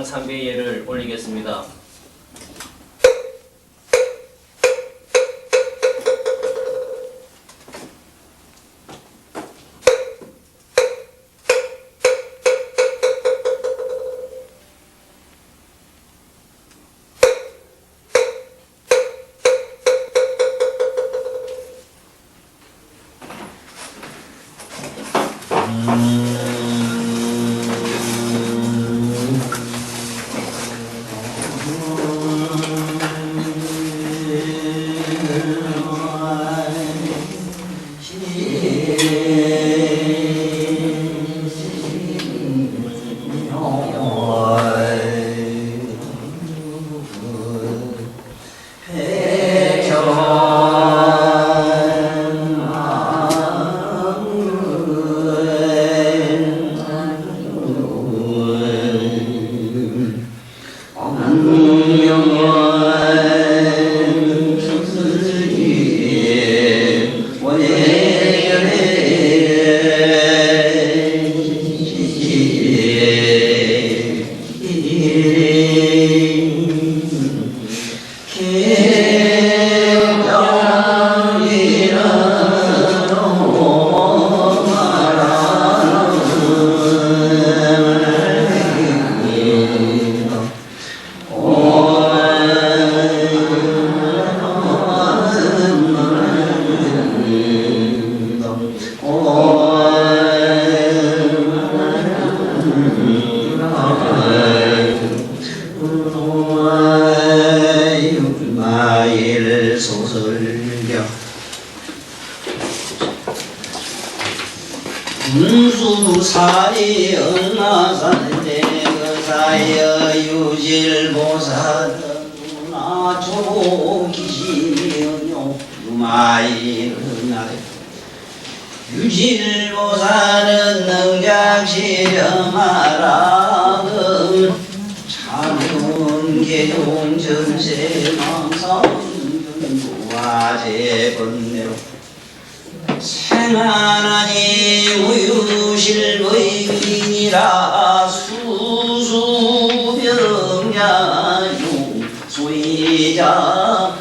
삼배의 예를 올리겠습니다. 군수사리 은하산대 그사여 유질보살은 누나조기시며 유마이르나래 유질보살은 능작시렴하라 참은 개종전세망상중부화재번내로 생하나니 우유실의인이라 수수병야중 소이자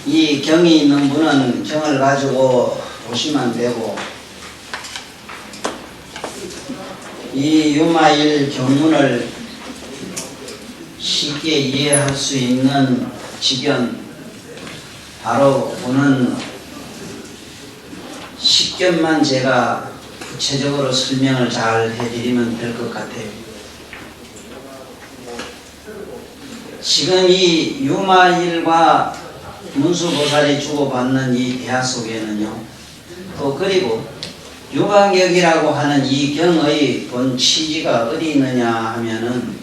이 경이 있는 분은 경을 가지고 보시면 되고, 이 유마일 경문을 쉽게 이해할 수 있는 직연, 바로 오는 식견만 제가 구체적으로 설명을 잘 해드리면 될 것 같아요. 지금 이 유마일과 문수보살이 주고받는 이 대화 속에는요, 또 그리고 유광격이라고 하는 이 경의 본 취지가 어디 있느냐 하면은,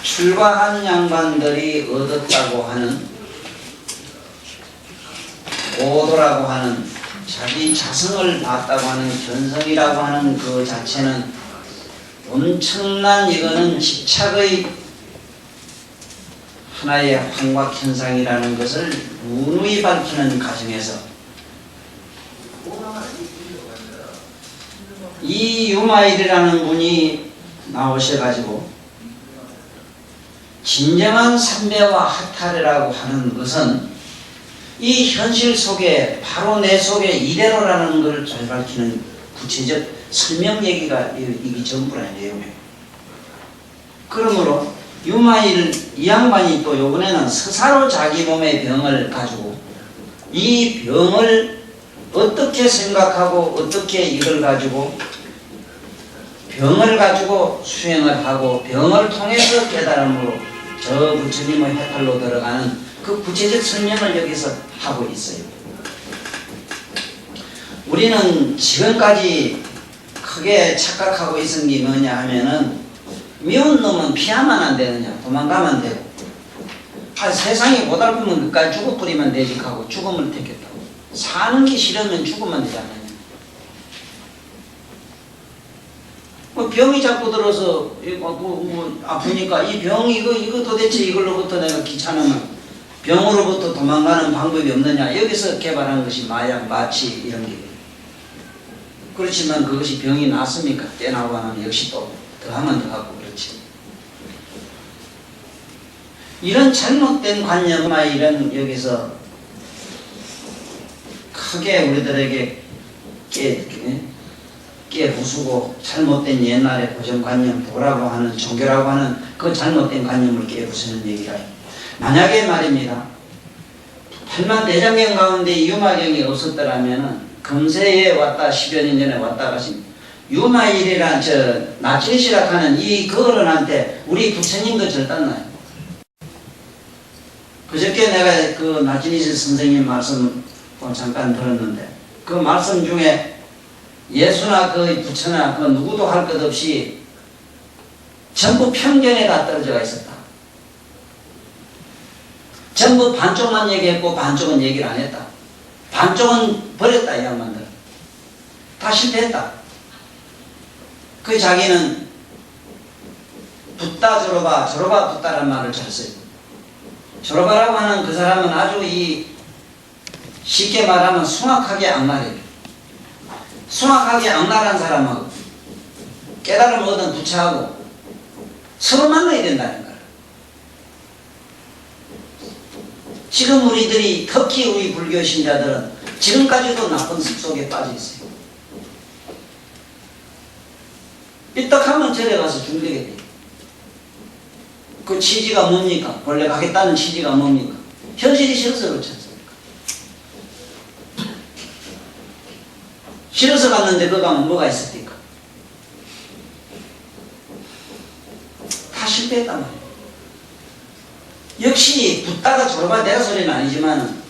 출가한 양반들이 얻었다고 하는 오도라고 하는 자기 자성을 봤다고 하는 견성이라고 하는 그 자체는 엄청난, 이거는 집착의 하나의 환각현상이라는 것을 누누이 밝히는 과정에서 이 유마일이라는 분이 나오셔가지고 진정한 삼배와 하타르라고 하는 것은 이 현실 속에, 바로 내 속에 이대로라는 것을 잘 밝히는 구체적 설명 얘기가 이게 전부라는 내용이에요. 그러므로 유마일 이 양반이 또 요번에는 스사로 자기 몸의 병을 가지고 이 병을 어떻게 생각하고 어떻게 이걸 가지고 병을 가지고 수행을 하고 병을 통해서 깨달음으로 저 부처님의 해탈로 들어가는 그 구체적 설명을 여기서 하고 있어요. 우리는 지금까지 크게 착각하고 있은 게 뭐냐 하면은, 미운 놈은 피하면 안 되느냐, 도망가면 되고, 세상이 고달프면 끝까지 죽어버리면 되지 하고 죽음을 택했다고. 사는 게 싫으면 죽으면 되잖아요. 뭐 병이 자꾸 들어서 아프니까 이 병 이거 도대체 이걸로부터 내가 귀찮으면 병으로부터 도망가는 방법이 없느냐. 여기서 개발한 것이 마약, 마취 이런 게. 그렇지만 그것이 병이 났습니까? 떼나고 하면 역시 또 더하면 더하고 그렇지. 이런 잘못된 관념과 이런 여기서 크게 우리들에게 깨부수고 잘못된 옛날의 고정관념, 도라고 하는 종교라고 하는 그 잘못된 관념을 깨부수는 얘기라. 만약에 말입니다. 팔만대장경 가운데 유마경이 없었더라면 금세에 왔다 10여 년 전에 왔다 가신 유마일이란 나치시락하는 이 거어른한테 우리 부처님도 절단나요. 그저께 내가 그 나치니시 선생님 말씀 잠깐 들었는데 그 말씀 중에 예수나 그 부처나 그 누구도 할 것 없이 전부 편견에 다 떨어져 있었다. 전부 반쪽만 얘기했고 반쪽은 얘기를 안 했다. 반쪽은 버렸다 이 양반들. 다 실패했다. 그 자기는 붓다 졸업아 졸업아 붓다라는 말을 잘 써요. 졸업아라고 하는 그 사람은 아주 쉽게 말하면 숭악하게 악랄해요. 숭악하게 악랄한 사람하고 깨달음을 얻은 부처하고 서로 만나야 된다는 거예요. 지금 우리들이 특히 우리 불교 신자들은 지금까지도 나쁜 습 속에 빠져 있어요. 삐딱하면 절에 가서 중되게 돼요. 그 취지가 뭡니까? 원래 가겠다는 취지가 뭡니까? 현실이 싫어서 그렇지 않습니까? 싫어서 갔는데 그 가면 뭐가 있었습니까? 다 실패했단 말이에요. 역시 붓다가 졸업아 내가 소리는 아니지만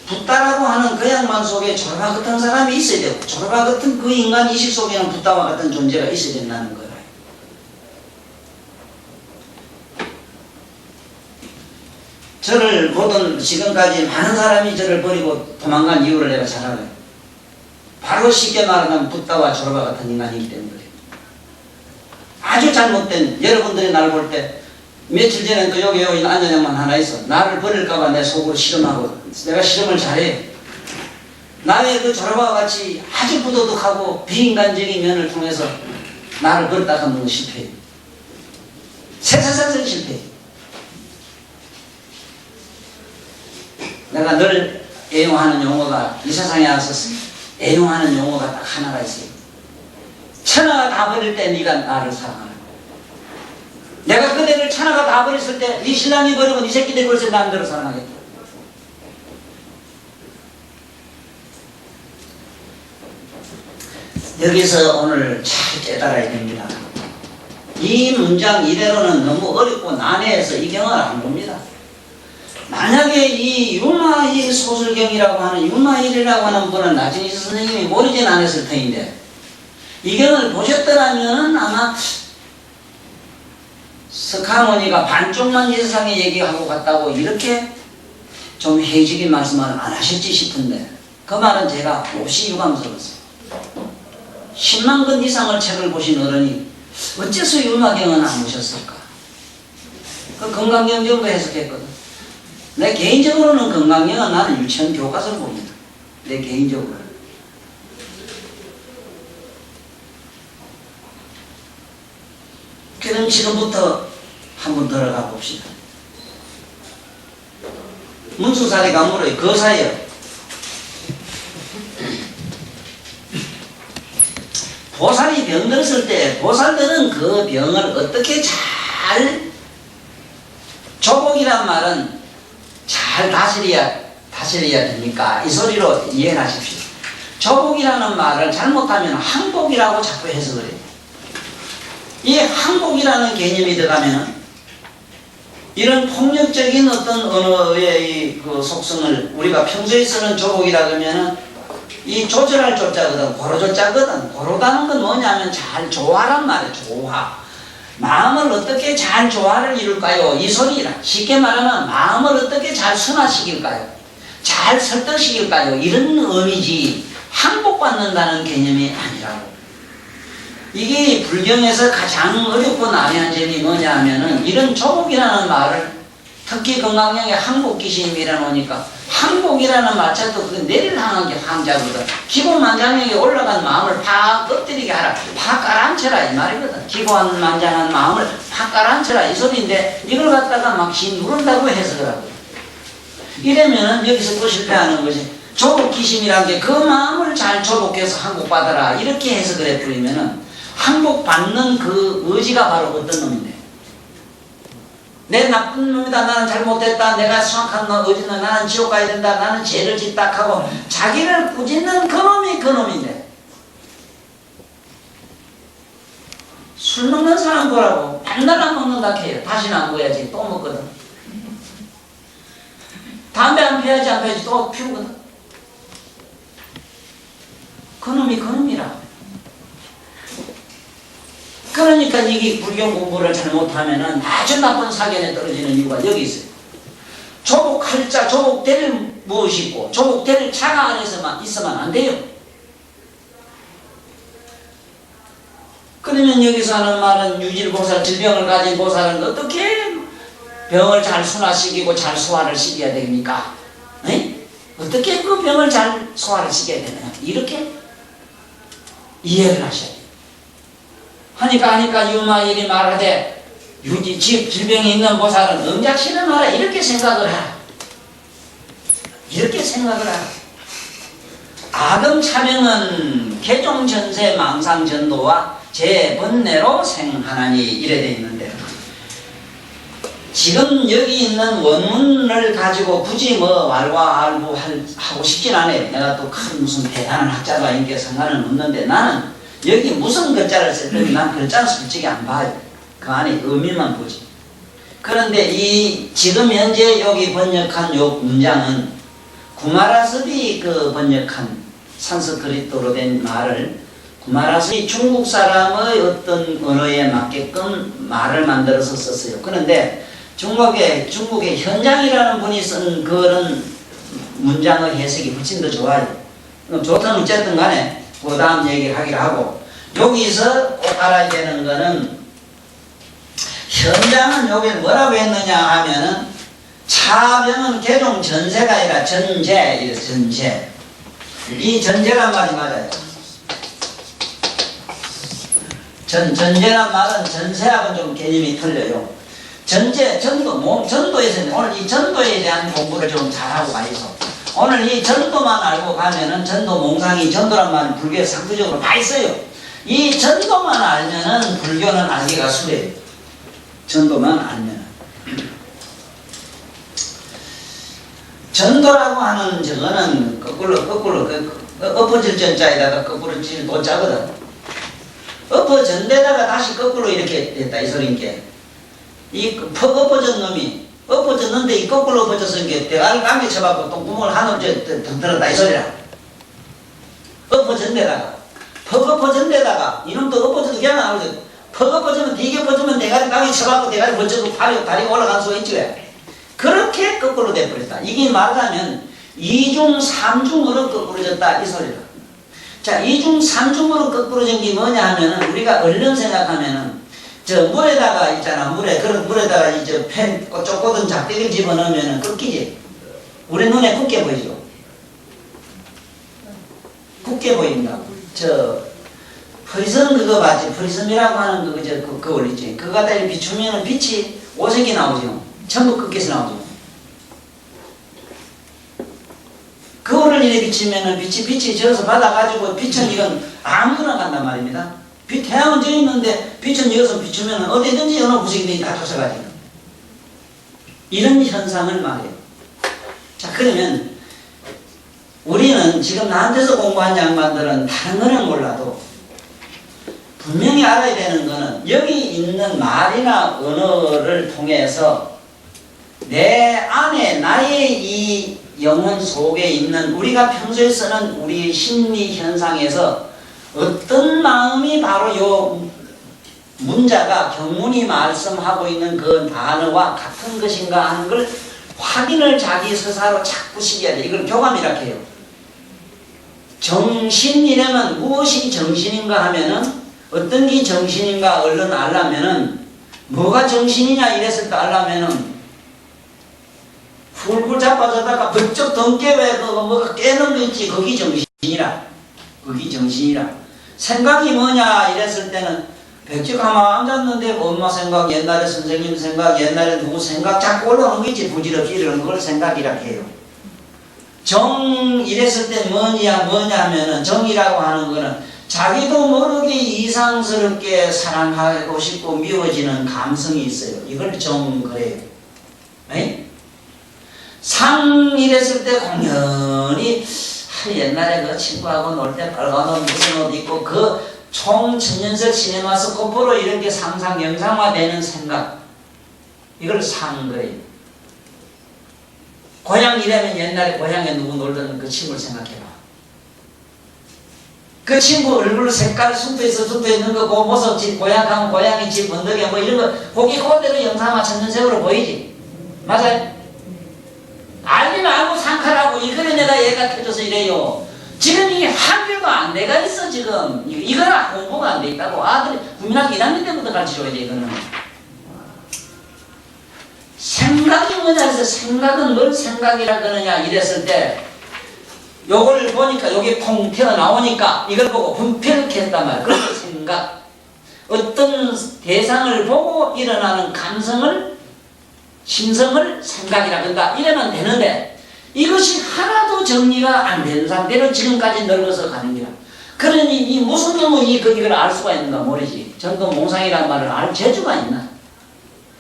붓다라고 하는 그 양반 속에 졸업아 같은 사람이 있어야 되고 졸업아 같은 그 인간 이식 속에는 붓다와 같은 존재가 있어야 된다는 거예요. 저를 보던 지금까지 많은 사람이 저를 버리고 도망간 이유를 내가 잘 알아요. 바로 쉽게 말하면 붓다와 졸업아 같은 인간이기 때문에 아주 잘못된 여러분들이 나를 볼 때 며칠 전에 또 여기 앉은 양반 하나 있어. 나를 버릴까봐 내 속으로 실험하고 내가 실험을 잘해. 나의 그 졸업아와 같이 아주 부도덕하고 비인간적인 면을 통해서 나를 버렸다 하면 실패해. 세세세세 실패해. 내가 늘 애용하는 용어가 이 세상에 와서 애용하는 용어가 딱 하나가 있어요. 천하가 다 버릴 때 네가 나를 사랑하라. 내가 그대를 천하가 다 버렸을 때 네 신랑이 버리고 네 새끼들이 버렸을 때 난 너를 사랑하겠다. 여기서 오늘 잘 깨달아야 됩니다. 이 문장 이대로는 너무 어렵고 난해해서 이 경을 안 봅니다. 만약에 이 유마일 소설경이라고 하는 유마일이라고 하는 분은 나중에 선생님이 모르진 않았을 터인데 이 경을 보셨더라면 아마 석하모니가 반쪽만 이 세상에 얘기하고 갔다고 이렇게 좀 해직인 말씀을 안 하실지 싶은데 그 말은 제가 몹시 유감스러웠어요. 10만 권 이상을 책을 보신 어른이 어째서 유마경은 안 보셨을까? 그 건강경 정도 해석했거든. 내 개인적으로는 건강경은 나는 유치원 교과서를 봅니다. 내 개인적으로. 그럼 지금부터 한번 들어가 봅시다. 문수사리가 물어요. 거사예요. 보살이 병들었을 때 보살들은 그 병을 어떻게 잘 조복이란 말은 잘 다스려야 됩니까? 이 소리로 이해를 하십시오. 조복이라는 말을 잘못하면 항복이라고 자꾸 해석을 해요. 이 항복이라는 개념이 들어가면 이런 폭력적인 어떤 언어의 그 속성을 우리가 평소에 쓰는 조복이라 그러면은 이 조절할 조자거든, 고로조자거든. 고로다는 건 뭐냐면 잘 조화란 말이에요. 조화. 마음을 어떻게 잘 조화를 이룰까요? 이 소리라. 쉽게 말하면 마음을 어떻게 잘 순화시킬까요? 잘 설득시킬까요? 이런 의미지 항복받는다는 개념이 아니라고. 이게 불경에서 가장 어렵고 난해한 점이 뭐냐 하면은 이런 조복이라는 말을 특히 건강경에 항복기심이라 놓으니까 항복이라는 말자도 그 내리를 향한 게 항자거든. 기고만장하게 올라간 마음을 팍 엎드리게 하라. 팍 깔아앉혀라 이 말이거든. 기고만장한 마음을 팍 깔아앉혀라 이 소리인데 이걸 갖다가 막 누른다고 해석을 하고 이러면은 여기서 또 실패하는 것이 조복기심이란 게 그 마음을 잘 조복해서 항복받아라 이렇게 해석을 해버리면은 항복받는 그 의지가 바로 어떤 놈인데 내 나쁜 놈이다 나는 잘못했다 내가 수학한 의지는 나는 지옥 가야 된다 나는 죄를 짓다 하고 자기를 꾸짖는 그 놈이 그 놈인데 술 먹는 사람 보라고 맨날 안 먹는다 해요. 다시는 안 먹어야지 또 먹거든. 담배 안 피워야지 안 피워야지 또 피우거든. 그 놈이 그 놈이라. 그러니까 이게 불경 공부를 잘못하면은 아주 나쁜 사견에 떨어지는 이유가 여기 있어요. 조복할 자, 조복될 무엇이 있고 조복될 자가 안에서만 있으면 안 돼요. 그러면 여기서 하는 말은 유질보살, 질병을 가진 보살은 어떻게 병을 잘 순화시키고 잘 소화를 시켜야 됩니까? 에? 어떻게 그 병을 잘 소화를 시켜야 되느냐? 이렇게 이해를 하셔야 돼요. 하니까 유마일이 말하되 질병이 있는 보살은 응작시는 하라 이렇게 생각을 하라. 이렇게 생각을 하라. 아금차명은 개종전세 망상전도와 제번뇌로 생하나니 이래 돼 있는데 지금 여기 있는 원문을 가지고 굳이 뭐 왈과알부하고 싶진 않아요. 내가 또 큰 무슨 대단한 학자가 있게 상관은 없는데 나는 여기 무슨 글자를 썼더니 난 글자는 솔직히 안 봐요. 그 안에 의미만 보지. 그런데 이 지금 현재 여기 번역한 요 문장은 구마라섭이 그 번역한 산스크리트로 된 말을 구마라섭이 중국 사람의 어떤 언어에 맞게끔 말을 만들어서 썼어요. 그런데 중국의 현장이라는 분이 쓴 그런 문장의 해석이 훨씬 더 좋아요. 좋든 어쨌든 간에 그 다음 얘기를 하기로 하고 여기서 꼭 알아야 되는 거는 현장은 여기 뭐라고 했느냐 하면은 차병은 개종 전세가 아니라 전제, 전제. 이 전제란 말이 맞아요. 전제란 말은 전세하고는 좀 개념이 틀려요. 전제, 전도에서 오늘 이 전도에 대한 공부를 좀 잘하고 가셔서 오늘 이 전도만 알고 가면은 전도 몽상이 전도란 말은 불교에 상투적으로 다 있어요. 이 전도만 알면은 불교는 알기가 수레요. 전도만 알면. 전도라고 하는 저거는 거꾸로 엎어질 전자에다가 거꾸로 질 도자거든. 엎어전데다가 다시 거꾸로 이렇게 됐다 이 소리인게. 이 엎어진 놈이 엎어졌는데 이 거꾸로 엎어졌은 게 대가를 감겨 쳐갖고 똥구멍을 한올 들었다 이 소리라. 엎어진 데다가 이놈도 엎어져도 그냥 나오거든. 엎어지면 되게 엎어지면 대가리 감겨 쳐갖고 대가리 벌쳐도 다리가 올라갈 수가 있지 왜. 그렇게 거꾸로 돼버렸다. 이게 말하자면 2중 3중으로 거꾸로졌다 이 소리라. 자, 2중 3중으로 거꾸로진 게 뭐냐 하면은 우리가 얼른 생각하면은 저 물에다가 있잖아. 그런 물에다가 이제 펜 쪼꼬든 작대기를 집어넣으면은 꺾이지. 우리 눈에 굳게 보이죠. 굳게 보인다고. 저 프리즘 그거 봤지. 프리즘이라고 하는 그거 올리지. 그거 갖다 비추면은 빛이 오색이 나오죠. 전부 꺾여서 나오죠. 그거를 이렇게 비치면은 빛이 져서 받아가지고 빛은 이건 아무거나 간단 말입니다. 태양은 져 있는데 빛은 여기서 비추면 어디든지 어느 구석이든지 다 쫓아가죠. 이런 현상을 말해요. 자, 그러면 우리는 지금 나한테서 공부한 양반들은 다른 거는 몰라도 분명히 알아야 되는 거는 여기 있는 말이나 언어를 통해서 내 안에 나의 이 영혼 속에 있는 우리가 평소에 쓰는 우리 심리 현상에서 어떤 마음이 바로 요 문자가 경문이 말씀하고 있는 그 단어와 같은 것인가 하는 걸 확인을 자기 스스로 자꾸 시켜야 돼. 이걸 교감이라 해요. 정신이라면 무엇이 정신인가 하면은 어떤 게 정신인가 얼른 알려면은 뭐가 정신이냐 이랬을 때 알려면은 훌훌 자빠져다가 번쩍 덩깨 왜 뭐가 깨는 거 있지 거기 정신이라. 거기 정신이라. 생각이 뭐냐 이랬을 때는 백지 가만 앉았는데 엄마 생각, 옛날에 선생님 생각, 옛날에 누구 생각 자꾸 올라오는 게 있지. 부질없이 이러는 걸 생각이라 해요. 정 이랬을 때 뭐냐 하면은 정이라고 하는 거는 자기도 모르게 이상스럽게 사랑하고 싶고 미워지는 감성이 있어요. 이걸 정 그래요. 에? 상 이랬을 때 공연히 옛날에 그 친구하고 놀 때 빨간 옷 무슨 옷 입고 그 총천연석 시네마스코프로 이렇게 상상 영상화되는 생각 이걸 상 그래요. 고향이라면 옛날에 고향에 누구 놀던 그 친구를 생각해봐. 그 친구 얼굴 색깔 숨도있어 숨도있는 거 그 모습 집 고향 가면 고향이 집 언덕에 뭐 이런 거 거기 그대로 영상화 천연색으로 보이지. 맞아요? 알기는 알고 상카라고 이거를 내가 얘가 켜줘서 이래요. 지금 이게 한글도 안 돼가 있어 지금. 이거는 공부가 안 돼 있다고. 아들이 국민학교 1학년 때부터 가르쳐줘야 돼 이거는. 생각이 뭐냐 해서 생각은 뭘 생각이라 그러냐 이랬을 때 요걸 보니까 여기 통 튀어나오니까 이걸 보고 분표를 켰단 말이야. 그래서 생각. 어떤 대상을 보고 일어나는 감성을 심성을 생각이라 그런다. 이러면 되는데 이것이 하나도 정리가 안 된 상태로 지금까지 늙어서 가는 거야. 그러니 이 무슨 놈의 이걸 알 수가 있는가 모르지. 전도 몽상이라는 말을 알 재주가 있나.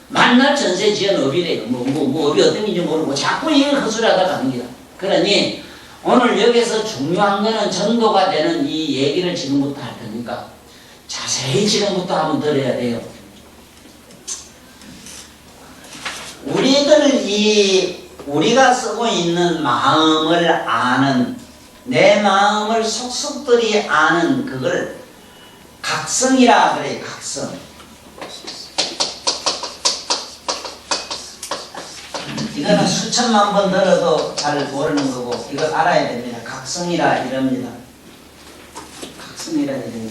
만날 전세 지은 업이래요. 뭐 업이 어떤 건지 모르고 자꾸 이걸 헛소리하다 가는 거야. 그러니 오늘 여기서 중요한 거는 전도가 되는 이 얘기를 지금부터 할 테니까 자세히 지금부터 한번 들어야 돼요. 우리가 쓰고 있는 마음을 아는 내 마음을 속속들이 아는 그걸 각성이라 그래. 각성. 이거는 수천만 번 들어도 잘 모르는 거고 이걸 알아야 됩니다. 각성이라 이럽니다. 각성이라 이래요.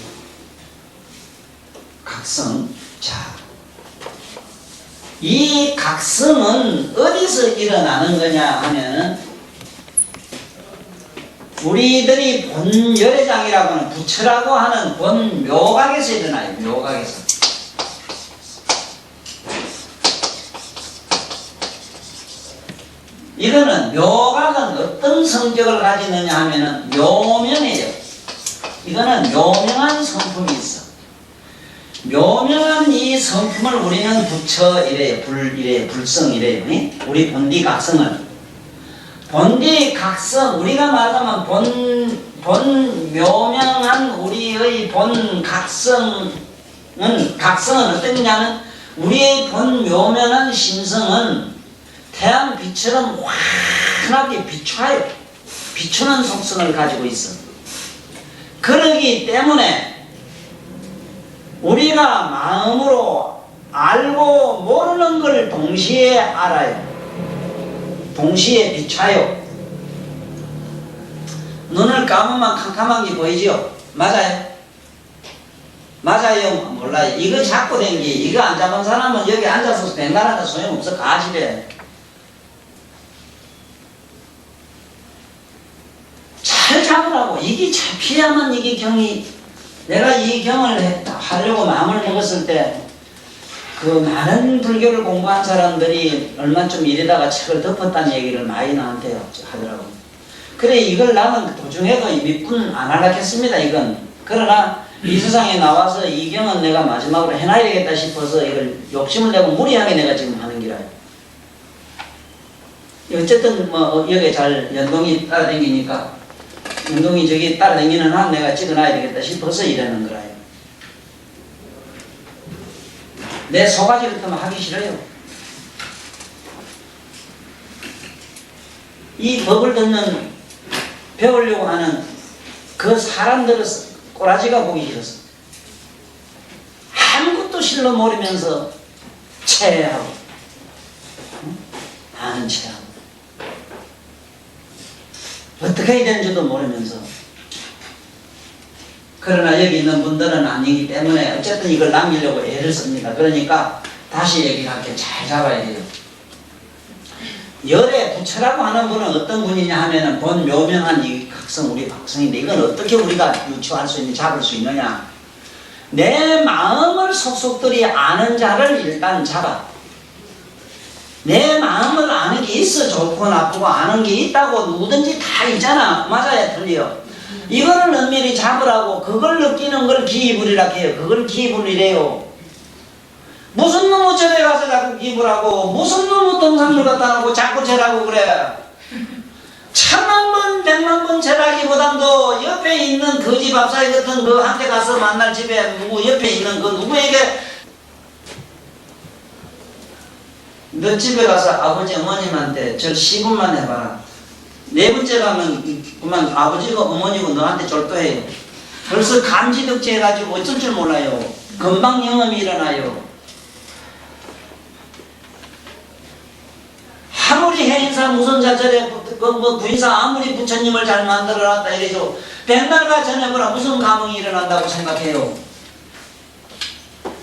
각성. 자, 이 각성은 어디서 일어나는 거냐 하면은 우리들이 본열애장이라고 하는 부처라고 하는 본 묘각에서 일어나요. 묘각에서. 이거는 묘각은 어떤 성격을 가지느냐 하면은 묘명이에요. 이거는 묘명한 성품이 있어. 묘명한 이 성품을 우리는 부처 이래요. 불성 이래요. 우리 본디 각성을. 본디 각성, 우리가 말하면 본 묘명한 우리의 본 각성은 어떤 거냐면 우리의 본 묘명한 심성은 태양빛처럼 환하게 비춰요. 비추는 속성을 가지고 있어. 그러기 때문에 우리가 마음으로 알고 모르는 걸 동시에 알아요. 동시에 비춰요. 눈을 감으면 캄캄한 게 보이죠? 맞아요? 맞아요? 몰라요. 이거 잡고 댕기. 이거 안 잡은 사람은 여기 앉아서 뱅간한다 소용없어. 가시래. 잘 잡으라고. 이게 잡혀야만 이게 경이. 내가 이 경을 하려고 마음을 먹었을 때 그 많은 불교를 공부한 사람들이 얼마쯤 이러다가 책을 덮었다는 얘기를 많이 나한테 하더라고. 그래 이걸 나는 도중에도 몇 분 안 하려겠습니다. 이건. 그러나 이 세상에 나와서 이 경은 내가 마지막으로 해놔야 되겠다 싶어서 이걸 욕심을 내고 무리하게 내가 지금 하는 기라요. 어쨌든 뭐 여기 잘 연동이 따라다니니까 운동이 저기 따라다니는 한 내가 찍어놔야 되겠다 싶어서 이러는 거라요. 내 소가지 같으면 하기 싫어요. 이 법을 듣는 배우려고 하는 그 사람들의 꼬라지가 보기 싫었어. 아무것도 실로 모르면서 체하고 아는 체험. 어떻게 해야 되는지도 모르면서. 그러나 여기 있는 분들은 아니기 때문에 어쨌든 이걸 남기려고 애를 씁니다. 그러니까 다시 얘기를 할게. 잘 잡아야 돼요. 열의 부처라고 하는 분은 어떤 분이냐 하면은 본 묘명한 이 각성, 우리 각성인데 이건 어떻게 우리가 유추할 수 있는, 잡을 수 있느냐. 내 마음을 속속들이 아는 자를 일단 잡아. 내 마음을 아는 게 있어. 좋고 나쁘고 아는 게 있다고 누구든지 다 있잖아. 맞아야 틀려. 이거를 은밀히 잡으라고 그걸 느끼는 걸 기입을이라 해요. 그걸 기입을이래요. 무슨 놈의 절에 가서 자꾸 기입을 하고 무슨 놈의 동상을 갖다 놓고 자꾸 절하고 그래. 천만 번, 백만 번 절하기보다도 옆에 있는 거지 밥사이 같은 그 한테 가서 만날 집에 누구 옆에 있는 그 누구에게 너 집에 가서 아버지 어머님한테 절 10분만 해봐라. 네 번째 가면 그만 아버지가 어머니고 너한테 졸도해요. 벌써 감지덕지 해가지고 어쩔 줄 몰라요. 금방 영험이 일어나요. 아무리 해인사 무선자절에 뭐 부인사 아무리 부처님을 잘 만들어놨다 이래도 백날과 전해보라 무슨 감흥이 일어난다고 생각해요.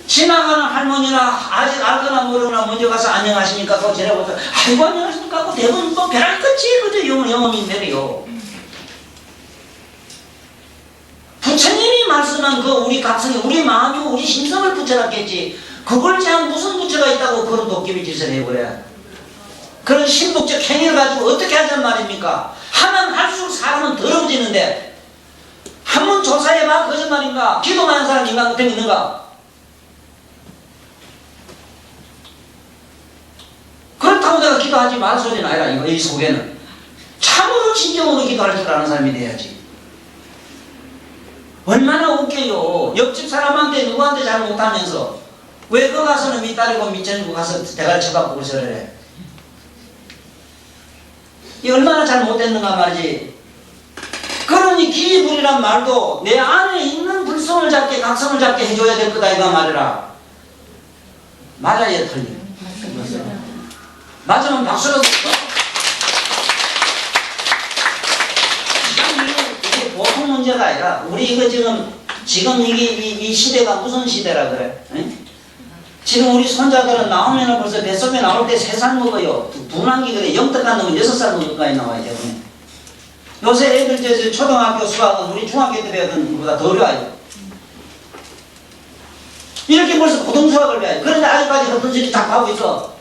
지나가는 할머니나 아직 알거나 모르거나 먼저 가서 안녕하십니까 그거 지나보자 아이고 안녕하십니까 하고 대부분 뭐 벼랑 끝이 그저 영험이 내려요. 부처님이 말씀한 그 우리 각성이 우리 마음이고 우리 심성을 붙여놨겠지. 그걸 제한 무슨 부처가 있다고 그런 도깨비 짓을 해버려. 그런 신복적 행위를 가지고 어떻게 하잔 말입니까? 하면 할수록 사람은 더러워지는데 한번 조사해봐. 거짓말인가? 기도만 하는 사람 인간 같은 게 있는가? 그렇다고 내가 기도하지 말 소리는 아니라 이 속에는 참으로 진정으로 기도할 줄 아는 사람이 돼야지. 얼마나 웃겨요. 옆집 사람한테 누구한테 잘 못하면서 왜 그 가서는 밑다리고 밑전고 가서 대가리 쳐갖고 그러서를 해. 이 얼마나 잘 못됐는가 말이지. 그러니 기불이란 말도 내 안에 있는 불성을 잡게 각성을 잡게 해줘야 될 거다 이거 말이라. 맞아야 틀려. 맞으면 박수로. 이게 보통 문제가 아니라 우리 이거 지금 이 시대가 무슨 시대라 그래? 응? 지금 우리 손자들은 나오면 벌써 뱃속에 나올 때 3살 먹어요. 분한기 그래. 영특한 놈은 6살 먹을까지 나와야 되거든요. 요새 애들 초등학교 수학은 우리 중학교 때 배웠던 것보다 더 어려워요. 이렇게 벌써 고등수학을 배워요. 그런데 아직까지 어떤 짓이 자꾸 하고 있어.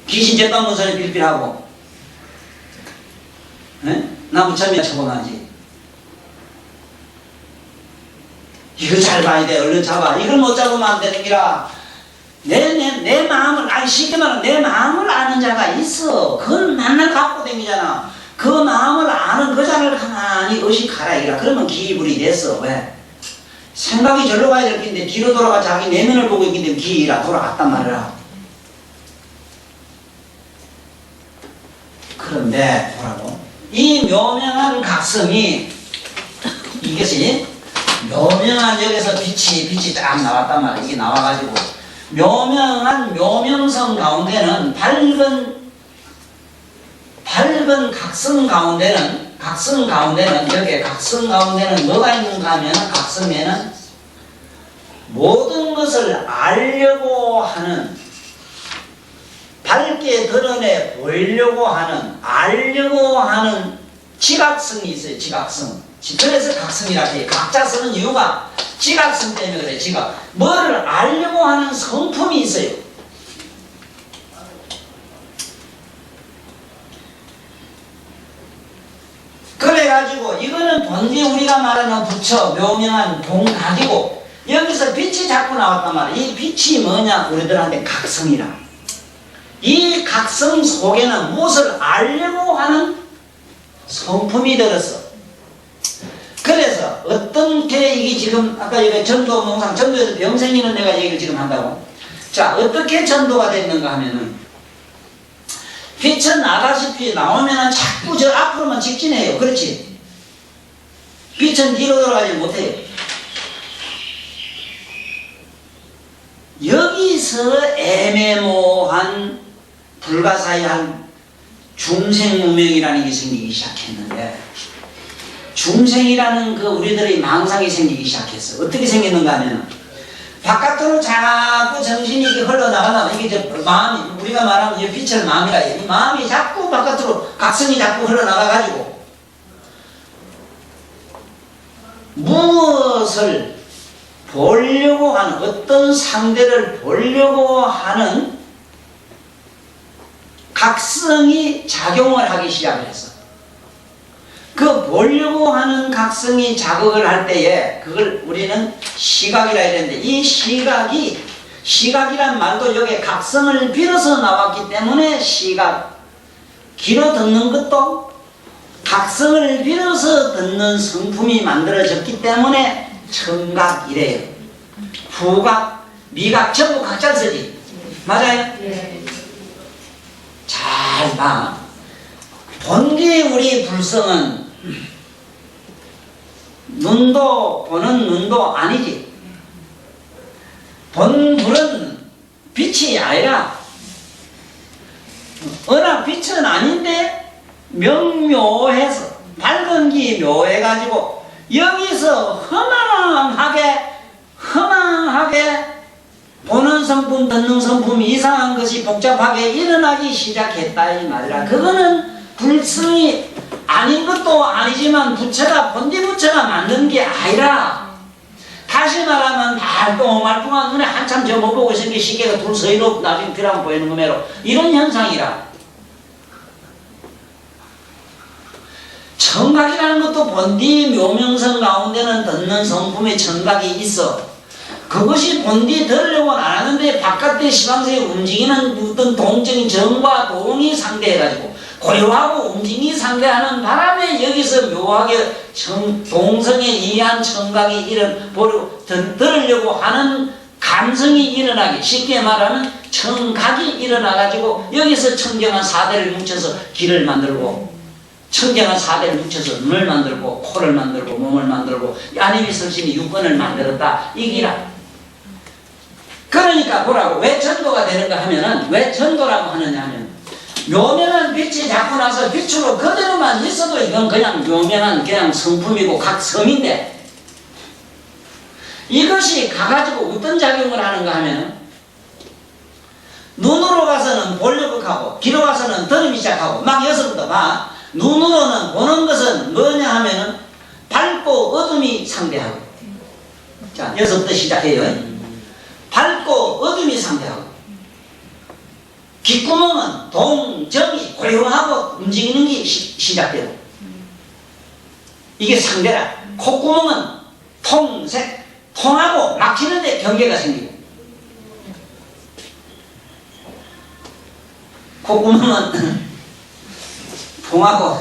귀신 제빵 문서를 빌빌하고 나무 참이야 쳐보나지. 이거 잘 봐야 돼. 얼른 잡아. 이걸 못 잡으면 안 되는 기라. 내 마음을, 아니 쉽게 말하면 내 마음을 아는 자가 있어. 그건 맨날 갖고 다니잖아. 그 마음을 아는 그 자를 가만히 의식하라 이라. 그러면 기불이 됐어. 왜? 생각이 절로 가야 될 텐데 뒤로 돌아가 자기 내면을 보고 있기 때문에 기라 돌아갔단 말이야. 그런데 뭐라고? 이 묘명한 각성이 이것이 묘명한 여기서 빛이 딱 나왔단 말이야. 이게 나와가지고 묘명한 묘명성 가운데는 밝은 각성 가운데는 여기에 각성 가운데는 뭐가 있는가 하면 각성에는 모든 것을 알려고 하는 밝게 드러내 보이려고 하는 지각성이 있어요. 지각성. 그래서 각성이라 해요. 각자 쓰는 이유가 지각성 때문에 그래요. 지각. 뭐를 알려고 하는 성품이 있어요. 그래가지고 이거는 본디 우리가 말하는 부처, 묘명한 동각이고 여기서 빛이 자꾸 나왔단 말이야. 이 빛이 뭐냐? 우리들한테 각성이라. 이 각성 속에는 무엇을 알려고 하는 성품이 들었어. 그래서 어떤 게 이게 지금 아까 여기 전도 농상 전도에서 병 생기는 내가 얘기를 지금 한다고. 자, 어떻게 전도가 됐는가 하면은 빛은 나다시피 나오면은 자꾸 저 앞으로만 직진해요. 그렇지? 빛은 뒤로 돌아가지 못해요. 여기서 애매모한 불가사의한 중생무명이라는 게 생기기 시작했는데, 중생이라는 그 우리들의 망상이 생기기 시작했어. 어떻게 생겼는가 하면 바깥으로 자꾸 정신이 이렇게 흘러나가나, 이게 저 마음이, 우리가 말하면 이 빛을 마음이라 해. 이 마음이 자꾸 바깥으로, 각성이 자꾸 흘러나가가지고 무엇을 보려고 하는, 어떤 상대를 보려고 하는 각성이 작용을 하기 시작을 했어. 그 보려고 하는 각성이 자극을 할 때에 그걸 우리는 시각이라 해야 되는데, 이 시각이란 말도 여기에 각성을 빌어서 나왔기 때문에 시각, 귀로 듣는 것도 각성을 빌어서 듣는 성품이 만들어졌기 때문에 청각이래요. 후각, 미각 전부 각자를 쓰지. 맞아요? 네. 잘 봐. 본디 우리 불성은 눈도 보는 눈도 아니지. 본불은 빛이 아니라, 워낙 빛은 아닌데 명묘해서 밝은 기 묘해가지고 여기서 허망하게 보는 성품, 듣는 성품, 이상한 것이 복잡하게 일어나기 시작했다 이 말이라. 그거는 불성이 아닌 것도 아니지만 부처가, 본디 부처가 만든 게 아니라, 다시 말하면 말똥한 눈에 한참 저 못 보고 있으니까 시계가 둘 서이로 나중에 비라면 보이는 거매로, 이런 현상이라. 청각이라는 것도 본디 묘명성 가운데는 듣는 성품의 청각이 있어. 그것이 본디 들으려고 안 하는데 바깥의 시방세에 움직이는 어떤 동적인 정과 동이 상대해가지고 고요하고 움직임이 상대하는 바람에 여기서 묘하게 동성에 의한 청각이 들으려고 하는 감성이 일어나기, 쉽게 말하면 청각이 일어나가지고 여기서 청정한 사대를 뭉쳐서 귀를 만들고, 청정한 사대를 뭉쳐서 눈을 만들고, 코를 만들고, 몸을 만들고, 안입이 설심이 육근을 만들었다 이기라. 그러니까 보라고, 왜 전도가 되는가 하면은, 왜 전도라고 하느냐 하면, 묘면한 빛이 자꾸 나서 빛으로 그대로만 있어도 이건 그냥 묘면한 그냥 성품이고 각성인데, 이것이 가가지고 어떤 작용을 하는가 하면, 눈으로 가서는 보려고 하고 귀로 가서는 들으기 시작하고, 막 여기서부터 봐. 눈으로는 보는 것은 뭐냐 하면은 밝고 어둠이 상대하고, 자 여기서부터 시작해요. 밝고 어둠이 상대하고, 귓구멍은 동정이 고요하고 움직이는 게 시작되고, 이게 상대라. 콧구멍은 통하고 막히는데 경계가 생기고, 콧구멍은 통하고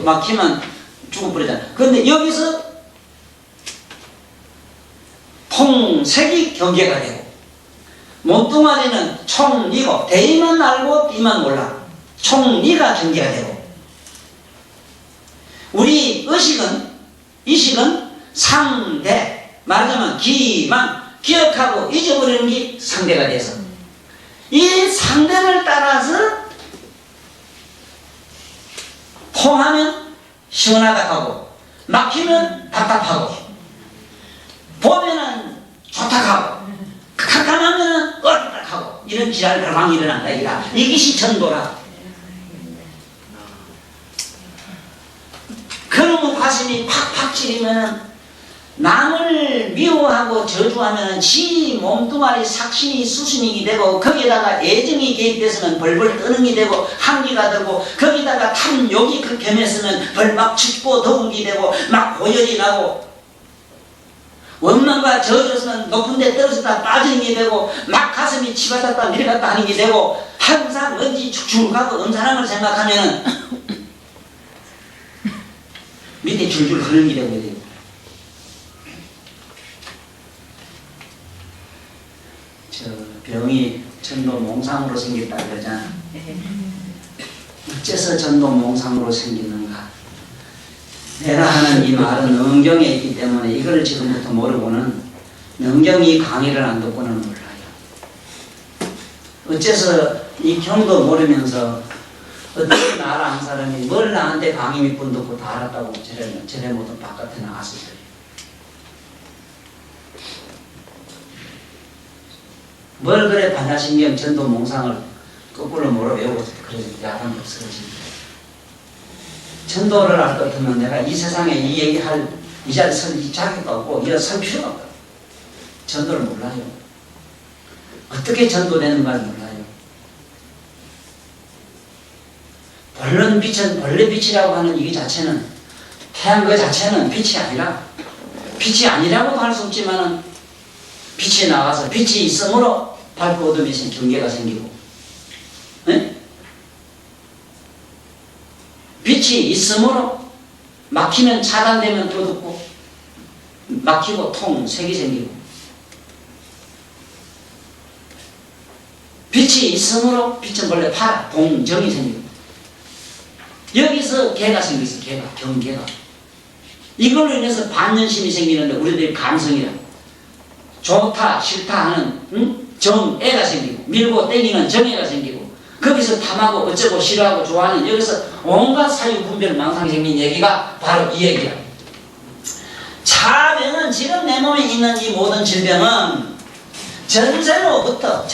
막히면 죽어버리잖아. 그런데 여기서 통색이 경계가 되고, 몸뚱아리는 총리고, 대의만 알고 띠만 몰라. 총리가 경계가 되고, 우리 이식은 상대, 말하자면 기만 기억하고 잊어버리는 게 상대가 돼서, 이 상대를 따라서 통하면 시원하다 하고, 막히면 답답하고, 보면은 좋다 하고, 캄캄하면 어떡하고, 이런 지랄 갈망이 일어난다 이라. 이것이 전도라. 그러면 가슴이 팍팍 찌르면은, 남을 미워하고 저주하면은 지 몸뚱아리 삭신이 수순이 되고, 거기에다가 애정이 개입돼서는 벌벌 떠는 게 되고 한기가 되고, 거기다가 탐욕이 극혐했으면 벌막 춥고 더운 게 되고 막 고열이 나고, 원망과 저주에서는 높은 데 떨어졌다 빠지는 게 되고, 막 가슴이 치받았다 내려갔다 하는 게 되고, 항상 언제 축축하고 음산함을 생각하면은 밑에 줄줄 흐르는 게 되고, 저 병이 전도 몽상으로 생겼다 그러잖아. 어째서 전도 몽상으로 생기는가? 내가 하는 이 말은 능경에 있기 때문에 이걸 지금부터 모르고는, 능경이 강의를 안 듣고는 몰라요. 어째서 이 경도 모르면서 어떻게 나를 안 사람이 뭘 나한테 강의 몇 번 듣고 다 알았다고 저래 모두 바깥에 나갔을 거예요. 뭘 그래 반야신경 전도 몽상을 거꾸로 뭐로 외우고 그래서 야단 없어집니다. 전도를 할 것 같으면 내가 이 세상에 이 얘기할 이 자리에 설 자격도 없고 이거 설 필요가 없다. 전도를 몰라요. 어떻게 전도되는가 몰라요. 본론 빛은 본래 빛이라고 하는 이 자체는 태양 그 자체는 빛이 아니라 빛이 아니라고도 할 수 없지만은 빛이 나가서 빛이 있으므로 밝고 어둠이 경계가 생기고, 네? 빛이 있으므로 막히면 차단되면 또 듣고 막히고 통 색이 생기고, 빛이 있으므로 빛은 원래 파라 동정이 생기고, 여기서 개가 생겼어. 개가 경계가 이걸로 인해서 반연심이 생기는데 우리들이 감성이라 좋다 싫다 하는 정애가 생기고 밀고 땡기는 정애가 생기고 거기서 탐하고 어쩌고 싫어하고 좋아하는 여기서 온갖 사유 분별 망상이 생긴 얘기가 바로 이 얘기야. 차병은 지금 내 몸에 있는 이 모든 질병은 전세로부터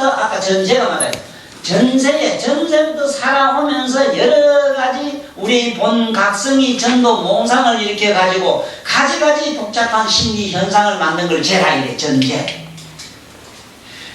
아까 전세가 맞아요. 전세부터 살아오면서 여러 가지 우리 본 각성이 전도 몽상을 일으켜 가지고 가지가지 복잡한 심리 현상을 만든 걸 죄라 이래. 전제.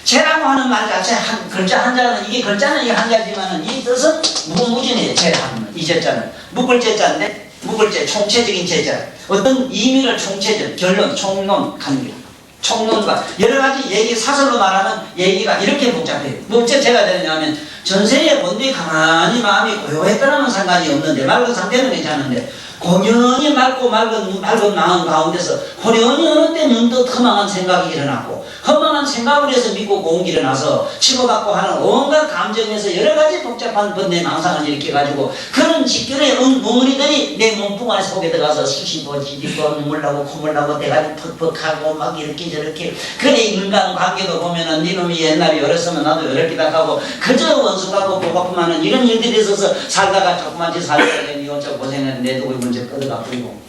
죄라고 하는 말 자체 한 글자 한자는 이게 글자는 이 한자지만은 이 뜻은 무궁무진해요. 죄라 하는 이 제자는 묵을제자인데 묵을제 총체적인 제자. 어떤 의미를 총체적 결론 총론하는 게. 총론과 여러 가지 얘기 사설로 말하면 얘기가 이렇게 복잡해요. 뭐 어째 제가 되느냐면 전세에 본디 가만히 마음이 고요했더라면 상관이 없는데 맑은 상태는 괜찮은데 공연히 맑고 맑은 마음 가운데서 호련히 어느 때 문득 허망한 생각이 일어났고 허망한 생각을 해서 믿고 공이 일어나서 치고받고 하는 온갖 감정에서 여러 가지 복잡한 번뇌 망상을 일으켜가지고 그런 직결의 뭉어리들이 내 몸뚱 안에 속에 들어가서 수시고 지디고 눈물 나고 콧물 나고 대가리 퍽퍽하고 막 이렇게 저렇게 그래 인간관계도 보면은 니놈이 옛날에 어렸으면 나도 이렇게다 하고 그저 원수하고 보고품하는 이런 일들이 있어서 살다가 조그만치 살다가 니 어쩌고 고생했는데 내 누구 먼저 끄덕아 뿌리고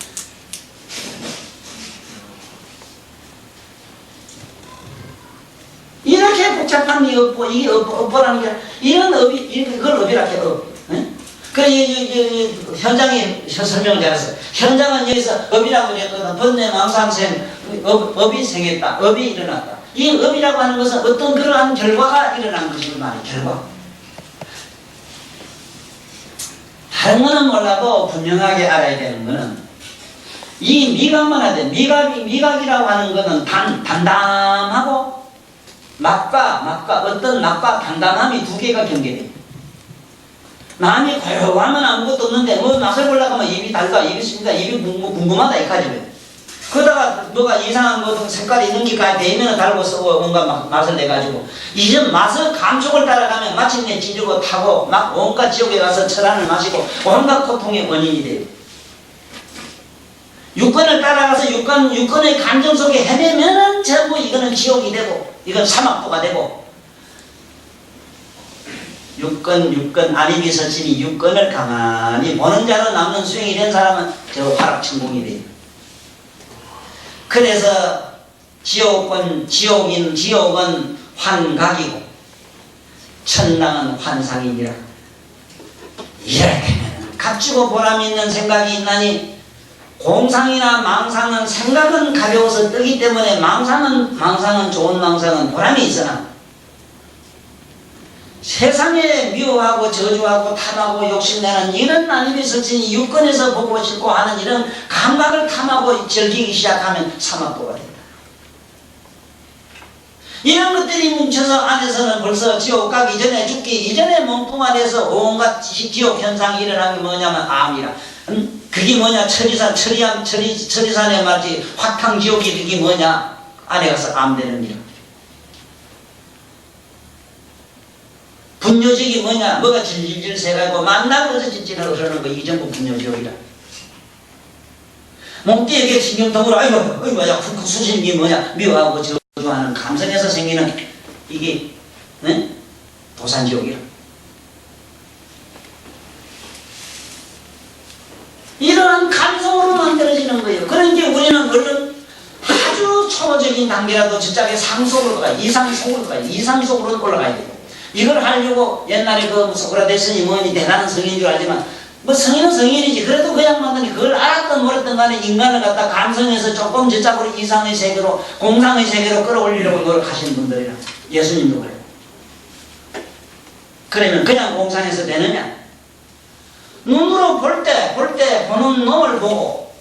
이렇게 복잡한 이 업보, 이게 업보라는 게, 이런 업이, 그걸 업이라 해, 업. 그래, 현장에 설명을 잘했어. 현장은 여기서 업이라고 했거든. 번뇌, 망상생, 업이 생겼다. 업이 일어났다. 이 업이라고 하는 것은 어떤 그러한 결과가 일어난 것이고 말이야, 결과. 다른 거는 몰라도 분명하게 알아야 되는 거는 이 미각만 해야 돼. 미각이라고 하는 거는 담담하고 맛과 어떤 맛과 단단함이 두 개가 경계돼. 마음이 고요하면 아무것도 없는데 뭐 맛을 보려고 하면 입이 달다, 입이 씁니다, 입이 궁금하다 이까지. 그러다가 뭐가 이상한 거 색깔이 있는 게까지 되면 달고 쓰고 온갖 맛을 내가지고 이제 맛을 감촉을 따라가면 마침내 찌르고 타고 막 온갖 지옥에 가서 철안을 마시고 온갖 고통의 원인이 돼요. 육권을 따라가서 육권의 감정 속에 헤매면은 전부 이거는 지옥이 되고 이건 사막도가 되고 육권 아니미 설신이 육권을 가만히 보는 자로 남는 수행이 된 사람은 저 화락천공이 돼요. 그래서 지옥은 환각이고 천당은 환상이니라. 이렇게 값지고 보람 있는 생각이 있나니 공상이나 망상은 생각은 가벼워서 뜨기 때문에 망상은 좋은 망상은 보람이 있으나 세상에 미워하고 저주하고 탐하고 욕심내는 이런 아니미 설신이 육권에서 보고 싶고 하는 이런 감각을 탐하고 즐기기 시작하면 사막도가 된다. 이런 것들이 뭉쳐서 안에서는 벌써 지옥 가기 전에 죽기 이전에 몸뚱 안에서 온갖 지옥 현상이 일어나는 게 뭐냐면 암이라. 그게 뭐냐? 천리산에 말지 화탕지옥이 그게 뭐냐? 안에 가서 암되는 일. 분뇨적이 뭐냐? 뭐가 질질질 새가지고 만나고 그래서 질질하고 그러는 거. 이게 전부 분뇨적이라. 몸띠에게 신경통으로 아이고 뭐야? 수신이 뭐냐? 미워하고 저주하는 감성에서 생기는 이게 네? 도산지옥이라. 이러한 감성으로 만들어지는 거예요. 그러니까 우리는 얼른 아주 초보적인 단계라도 저짝에 상속으로 가요. 이상속으로 가요. 이상속으로 올라가야 돼요. 이걸 하려고 옛날에 그 소크라테스니 뭐니 대단한 성인인 줄 알지만 뭐 성인은 성인이지. 그래도 그 양반들이 그걸 알았던 모르던 간에 인간을 갖다 감성에서 조금 저짝으로 이상의 세계로 공상의 세계로 끌어올리려고 노력하시는 분들이라. 예수님도 그래요. 그러면 그냥 공상에서 되느냐? 눈으로 볼 때 보는 놈을 보고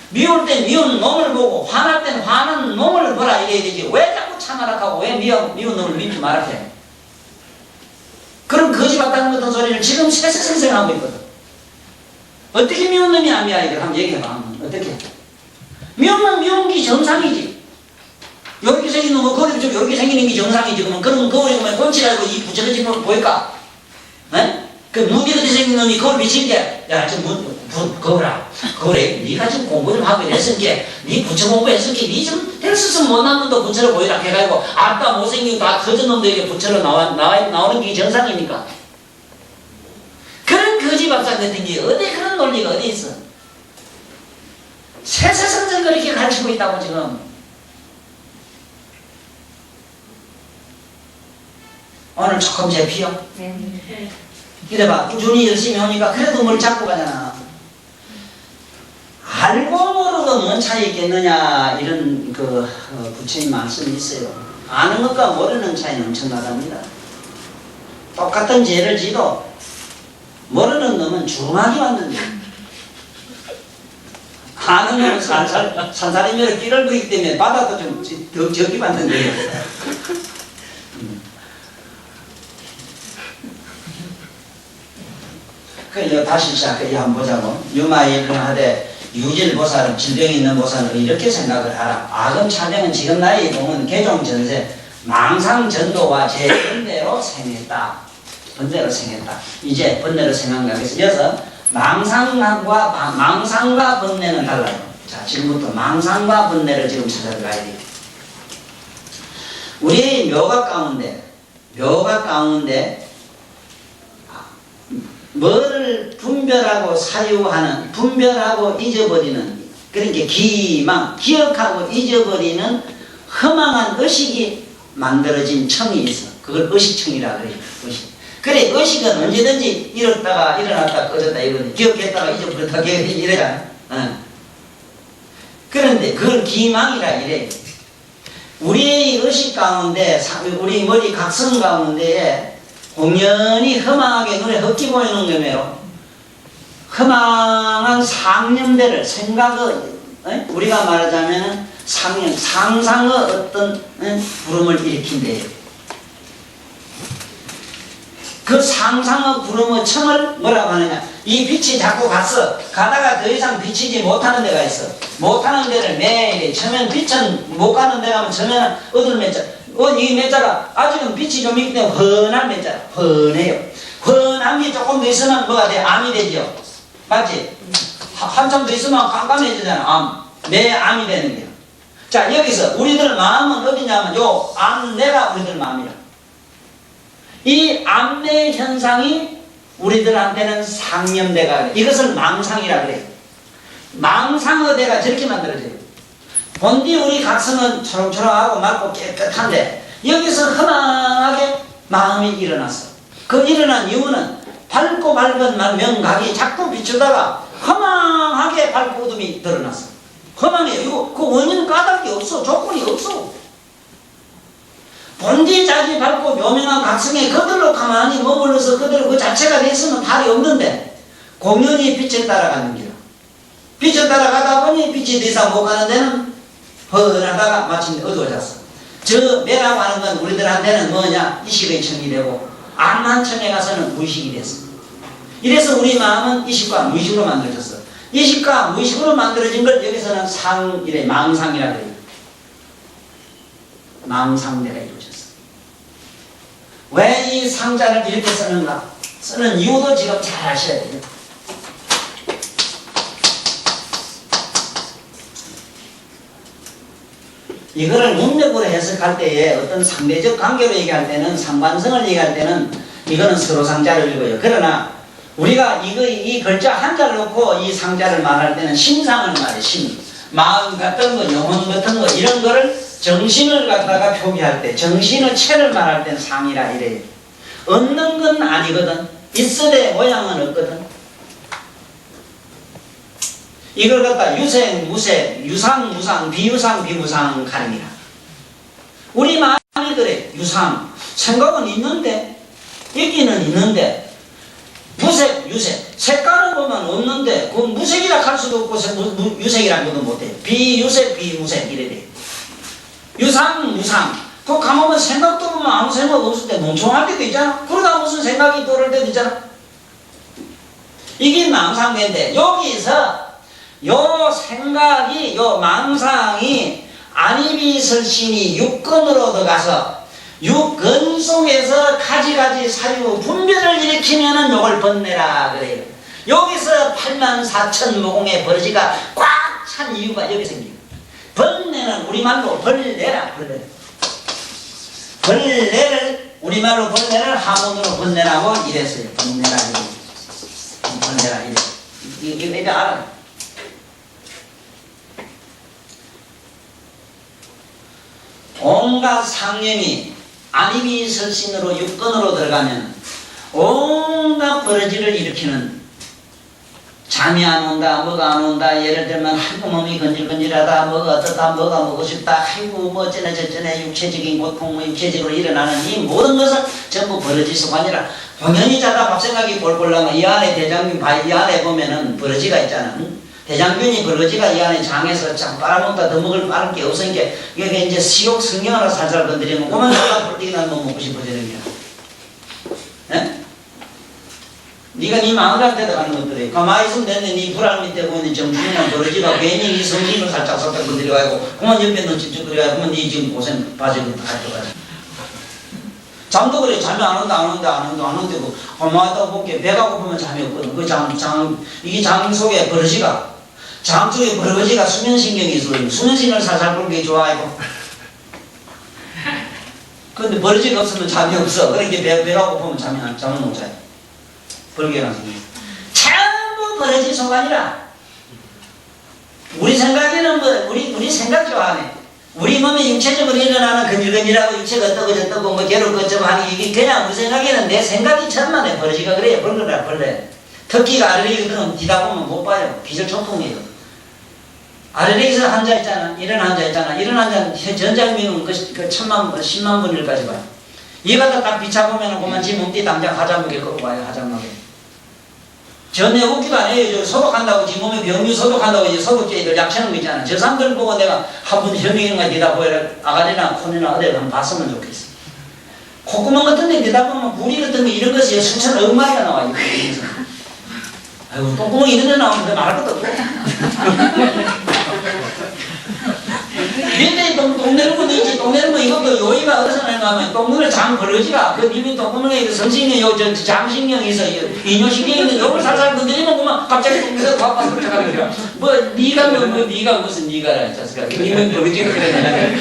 미울 때 미운 놈을 보고 화날 땐 화난 놈을 보라 이래야 되지. 왜 자꾸 참아라하고 왜 미운 놈을 믿지 말아해? 그런 거지같다는 같은 소리를 지금 세세생생하고 있거든. 어떻게 미운 놈이 안 미워? 이걸 한번 얘기해봐. 어떻게? 미우면 미운 게 정상이지. 요렇게 생긴 놈은 거리도 좀 요렇게 생기는 게 정상이지. 그러면 거울에 보면 꼰치라고 이 부처러지면 보일까? 에? 그 눈이 그렇게 생긴 놈이 거울 비친 게, 야, 거울아. 거울에, 니가 지금 공부 좀 하고 이랬으니까, 니 부처 공부했으니까, 니 좀 헬스스 못난 놈도 부처로 보이라 해가지고, 아까 못생기고 다 거짓 놈들에게 부처로 나오는 게 정상입니까? 그런 거지박사 같은 게 어디 그런 논리가 어디 있어? 세세성전 그렇게 가르치고 있다고 지금. 오늘 조금 제 피요? 네. 이래봐. 꾸준히 열심히 하니까 그래도 뭘 잡고 가잖아. 알고 모르고 뭔 차이 있겠느냐 이런 그 부처님 말씀이 있어요. 아는 것과 모르는 차이는 엄청나답니다. 똑같은 죄를 지도 모르는 놈은 주름하게 만든다. 아는 놈은 산살이면 끼를 부리기 때문에 바다도 좀 더 적게 만든대요. 그래 다시 시작해 한번 보자고. 유마일하되 유질보살은 질병이 있는 보살은 이렇게 생각을 하라. 아금 차병은 지금 나이 동은 개종전세 망상전도와 제 번뇌로 생했다. 번뇌로 생했다. 이제 번뇌로 생각하겠습니다. 그래서 망상과 번뇌는 달라요. 자, 지금부터 망상과 번뇌를 지금 찾아가야 돼요. 우리 묘각 가운데 뭐를 분별하고 사유하는, 분별하고 잊어버리는, 그러니까 기억하고 잊어버리는 허망한 의식이 만들어진 청이 있어. 그걸 의식청이라 그래요. 의식. 그래, 의식은 언제든지 일어났다 꺼졌다 이러거든. 기억했다가 잊어버렸다 이래잖아. 그런데 그걸 기망이라 이래. 우리의 의식 가운데, 우리 머리 각성 가운데에 공연히 허망하게 눈에 헛기 보이는 경우에로 허망한 상념대를 생각의 우리가 말하자면 상상의 어떤 구름을 일으킨대요. 그 상상의 구름의 청을 뭐라고 하느냐? 이 빛이 자꾸 가다가 더 이상 비치지 못하는 데가 있어. 못하는 데를 매일 처음엔 빛은 못 가는 데 가면 처음에는 어두운 매자. 이 매자가 아직은 빛이 좀 있기 때문에 훤한 매자라. 훤해요. 훤한 게 조금 더 있으면 뭐가 돼? 암이 되죠. 맞지? 한참 더 있으면 깜깜해지잖아. 내 암이 되는 거야. 자, 여기서 우리들 마음은 어디냐면 요 암내가 우리들 마음이라. 이 암내 현상이 우리들한테는 상념대가 그래. 이것을 망상이라 그래요. 망상의 대가 저렇게 만들어져요. 본디 우리 각성은 초롱초롱하고 맑고 깨끗한데 여기서 허망하게 마음이 일어났어. 그 일어난 이유는 밝고 밝은 명각이 자꾸 비추다가 허망하게 밝고 어둠이 드러났어. 허망해요. 이거 그 원인 까닭이 없어. 조건이 없어. 본디 자기 밝고 묘명한 각성에 그들로 가만히 머물러서 그대로 그 자체가 됐으면 탈이 없는데 공연히 빛에 따라가는 길. 빛에 따라가다 보니 빛이 더 이상 못 가는 데는 훤하다가 마침내 어두워졌어. 저 매라고 하는 건 우리들한테는 뭐냐? 이식의 청이 되고 암한 청에 가서는 무의식이 됐어. 이래서 우리 마음은 이식과 무의식으로 만들어졌어. 이식과 무의식으로 만들어진 걸 여기서는 망상이라 그래요. 망상대가 이루어졌어. 왜 이 상자를 이렇게 쓰는가? 쓰는 이유도 지금 잘 아셔야 돼요. 이거를 문맥으로 해석할 때에 어떤 상대적 관계로 얘기할 때는 상관성을 얘기할 때는 이거는 서로 상자를 읽어요. 그러나 우리가 이 글자 한자를 놓고 이 상자를 말할 때는 심상을 말해. 심. 마음 같은 거, 영혼 같은 거 이런 거를 정신을 갖다가 표기할 때 정신의 체를 말할 때는 상이라 이래요. 없는 건 아니거든. 있어대 모양은 없거든. 이걸 갖다 유생, 무색, 유상, 무상, 비유상, 비무상 가능이라. 우리 마음이 그래. 유상. 생각은 있는데, 있기는 있는데, 무색, 유색. 색깔은 보면 없는데, 그 무색이라 할 수도 없고, 유색이라고도 못해. 비유색, 비무색, 이래 돼. 유상, 무상. 그 가만히 생각도 보면 아무 생각 없을 때 멍청할 때도 있잖아. 그러다 무슨 생각이 떠오를 때도 있잖아. 이게 망상인데, 여기서 요 생각이, 요 망상이 안이비설신이 육근으로 들어가서 육근 속에서 가지가지 사유 분별을 일으키면은 요걸 번뇌라 그래요. 여기서 84,000 모공의 버러지가 꽉 찬 이유가 여기 생겨요. 번뇌는 우리말로 벌레라, 벌레. 벌레를, 우리말로 벌레를 하문으로 번뇌라고 이랬어요. 번뇌라 이래. 번뇌라 이래. 이게 알아. 온갖 상념이 안이비설신으로 육근으로 들어가면 온갖 버러지를 일으키는, 잠이 안 온다, 뭐가 안 온다, 예를 들면 아이고 몸이 건질건질하다, 뭐가 어떻다, 뭐가 먹고 싶다, 아이고 뭐 어쩌네 저쩌네, 육체적인 고통, 뭐 육체적으로 일어나는 이 모든 것은 전부 버러지서가 아니라, 공연히 자다 밥생각이 볼볼 나면 이 안에 대장균, 이 안에 보면은 버러지가 있잖아. 응? 대장균이 버러지가 이 안에 장에서 참 빨아먹다 더 먹을 빠른 게 없으니까 이게 이제 식욕 성경으로 살살 건드리면 그만 살다 볼때기나 뭐 먹고 싶어지는 거야. 예? 네가 네 마누라한테 가는 것들이 가만히 있으면 되는데 네 불알 밑에 보면 정신이나 버러지가 괜히 네 성신을 살짝 건드려가지고 그만 옆에 너 집중 그래가지고 그만 네 지금 고생 빠지고 가져가지. 잠도 그래. 잠이 안 온다 그 가만히 있다가 볼게 배가 고프면 잠이 없거든. 이게 장 속에 버러지가, 장 속에 버러지가 수면신경이 있어요. 수면신경을 살살 불게 좋아하고. 근데 버러지가 없으면 잠이 없어. 그러니까 배가 고프면 잠을 못 자요. 벌게가 생겨. 전부 버러지 속아니라. 우리 생각에는 뭐, 우리 생각 좋아하네. 우리 몸에 육체적으로 일어나는 근질근질하고 육체가 어떠고 저떠고 뭐 괴롭고 어쩌고 하는 이게 그냥 우리 생각에는 내 생각이 천만에 버러지가 그래요. 벌거라 벌레. 특기가 아르레기 같은 건 뒤다 보면 못 봐요. 기절초통이에요. 아르레기에서 한자 있잖아. 이런 한자 있잖아. 이런 한자는 전장미는 그 10만 분일까지 봐요. 이거다 딱 비춰보면 그만 지 몸띠 당장 하자목에 끌고 와요. 하자목에. 전에 웃기도 안 해요. 소독한다고, 지 몸에 병류 소독한다고 이제 소독제들 약치는 거 있잖아. 저 사람들 보고 내가 한 번 현명인가 되다 보여라. 아가리나 콘이나 어디를 한번 봤으면 좋겠어. 콧구멍 같은 데 되다 보면 부리 같은 거 이런 것이 수천 억 마리가 나와요. 아이고, 똥구멍 이런 데 나오는데 말할 것도 없고. 근데 똥내는 있지. 똥내는 거 이것도 요의가 어디서 나는가 하면 똥눈에 장 버러지가 그 이미 똥구멍에 성신경 장신경이 있어. 이뇨신경이 있는 요걸 살살 건드리면 그만 갑자기 똥내서 확 쫓아가는 거야. 뭐 네가 무슨 네가라 자식아. 이건 버러지가 그래.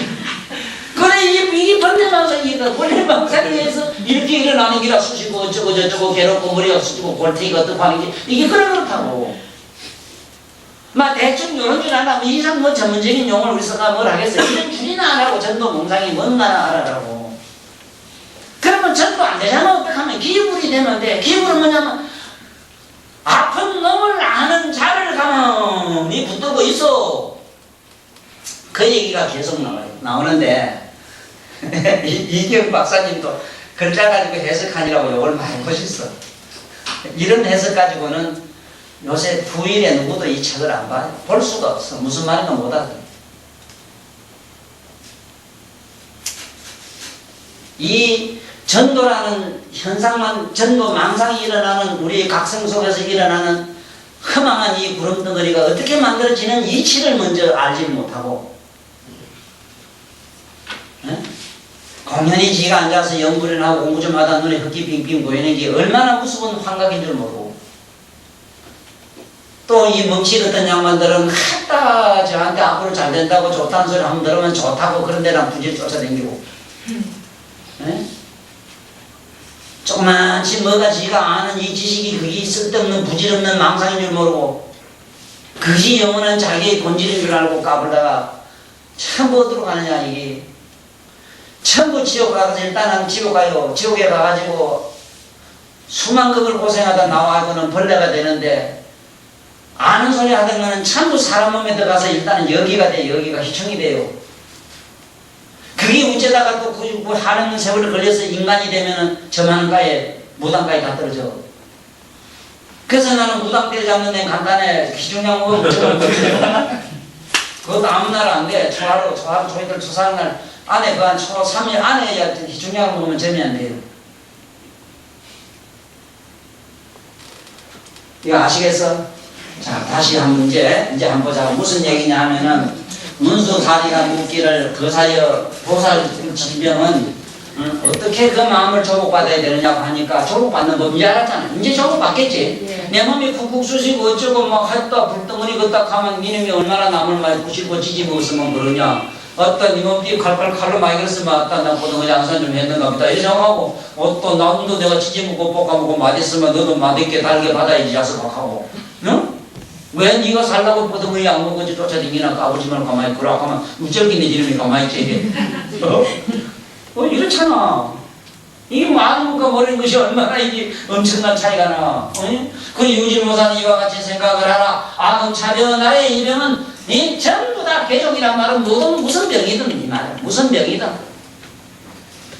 그래 이게 번뇌망상이다. 번뇌망상에 의해서 이렇게 일어나는 기라 쑤시고 어쩌고 저쩌고 괴롭고 머리가 쑤시고 골태기가 어떻고 하는 게 이게 그렇다고. 막 대충 요런 줄 알아. 뭐 이상 뭐 전문적인 용어를 우리 써가 뭘 하겠어요. 이런 줄이나 안 하고 전도 몽상이 뭔가나 알아라고. 그러면 전도 안 되잖아. 어떡하면 기불이 되는데, 기불은 뭐냐면 아픈 놈을 아는 자를 가만히 붙들고 있어. 그 얘기가 계속 나오는데 이경 박사님도 글자 가지고 해석하니라고 이걸 많이 보셨어. 이런 해석 가지고는 요새 부일에 누구도 이 책을 안 봐요. 볼 수가 없어. 무슨 말인가 못 알아. 이 전도라는 현상만, 전도 망상이 일어나는 우리 각성 속에서 일어나는 허망한 이 구름덩어리가 어떻게 만들어지는 이치를 먼저 알지 못하고, 네? 공연히 지가 앉아서 연구를 하고 공부 좀 하다 눈에 흙이 빙빙 보이는 게 얼마나 무서운 환각인 줄 모르고, 또 이 멍치 같은 양반들은 하다 저한테 앞으로 잘 된다고 좋다는 소리 한번 들으면 좋다고 그런 데랑 부질 쫓아다니고 네? 조그만치 뭐가 지가 아는 이 지식이 그게 쓸데없는 부질없는 망상인 줄 모르고 그것이 영원한 자기의 본질인 줄 알고 까불다가 전부 어디로 가느냐 이게 전부 지옥 가서 일단은 지옥 가요. 지옥에 가가지고 수만급을 고생하다 나와고는 벌레가 되는데 아는 소리 하다가는 전부 사람 몸에 들어가서 일단은 여기가 돼. 여기가 희청이 돼요. 그게 어쩌다가 또 그 하는 세월을 걸려서 인간이 되면은 저만가에 무당가에 다 떨어져. 그래서 나는 무당 때려잡는 데 간단해. 기중량 먹으면 그것도 아무 날 안 돼. 초하루 초이들 초사하는 날 안에 그한 초 3일 안에 해야 기중량을 먹으면 점이 안 돼요. 이거 아시겠어? 자, 다시 한 문제 이제 한번 보자. 무슨 얘기냐 하면은 문수사리가 묻기를 그 사이에 보살진병은 어떻게 그 마음을 조복받아야 되느냐고 하니까 조복받는 법인지 알았잖아. 이제 조복받겠지. 내 몸이 쿡쿡 쑤시고 어쩌고 막 했다 불덩어리 걷다 하면 이놈이 얼마나 남을 많이 부시고 지지부었으면 그러냐. 어떤 이몸이 칼로 많이 그랬으면 어떤 나 보덩어리 안산 좀 했는가 보다 이렇게 생각하고 어떤 나도 내가 지지먹고 볶아먹고 맛있으면 너도 맛있게 달게 받아야지 자석하고 응? 왜 네가 살라고 보덩어리 안 먹은지 쫓아다니나 까불지 말고 가만히 있구라 하면 우쩔기네 지름이 가만히 있지 이게 이렇잖아. 이게 마음과 모르는 것이 얼마나 이게 엄청난 차이가 나. 그 유진모사는 이와 같이 생각을 하라. 아동차려 나의 이 병은 이 전부 다 개종이란 말은 모든 무슨 병이든 이 말이야. 무슨 병이든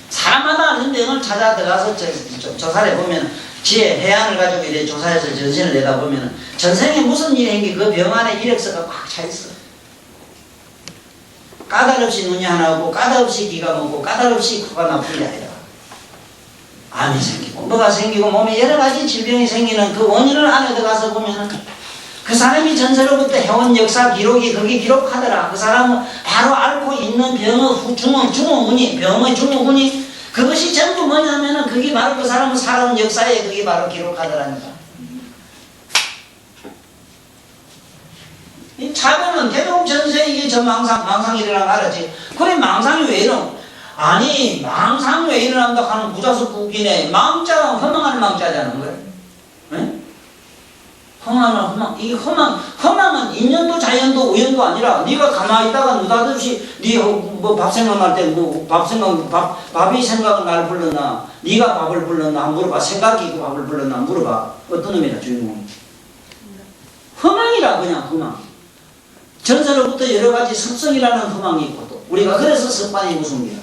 사람마다 아는 병을 찾아 들어가서 조사를 해보면 지혜 해안을 가지고 이래 조사해서 전신을 내다보면 전생에 무슨 일이 생기 그 병 안에 이력서가 꽉 차있어. 까닭없이 눈이 하나 오고 까닭없이 귀가 먹고 까닭없이 코가 나쁜 게 아니라 암이 생기고 뭐가 생기고 몸에 여러 가지 질병이 생기는 그 원인을 안에 들어가서 보면은 그 사람이 전세로부터 해온 역사 기록이 거기 기록하더라. 그 사람은 바로 앓고 있는 병의 증후군이 병의 증후군이 그것이 전부 뭐냐면은 그게 바로 그 사람은 살아온 역사에 그게 바로 기록하더라니까. 이 자본은 개동 전세 이게 저 망상이라는 알았지. 그래 망상이 왜 이러? 아니 망상 왜 일어난다 하는 부자수 웃기네. 망자가 허망하는 망자잖아. 그래? 허망은 이게 허망은 인연도 자연도 우연도 아니라 네가 가만히 있다가 느닷없이 네뭐 밥 생각날 때 밥이 생각은 날 불렀나 네가 밥을 불렀나 한번 물어봐. 생각이 그 밥을 불렀나 물어봐. 어떤 놈이다 주인공. 허망이라 그냥 허망. 전세로부터 여러 가지 습성이라는 허망이 있고 또 우리가 그래서 습관이 무섭니다.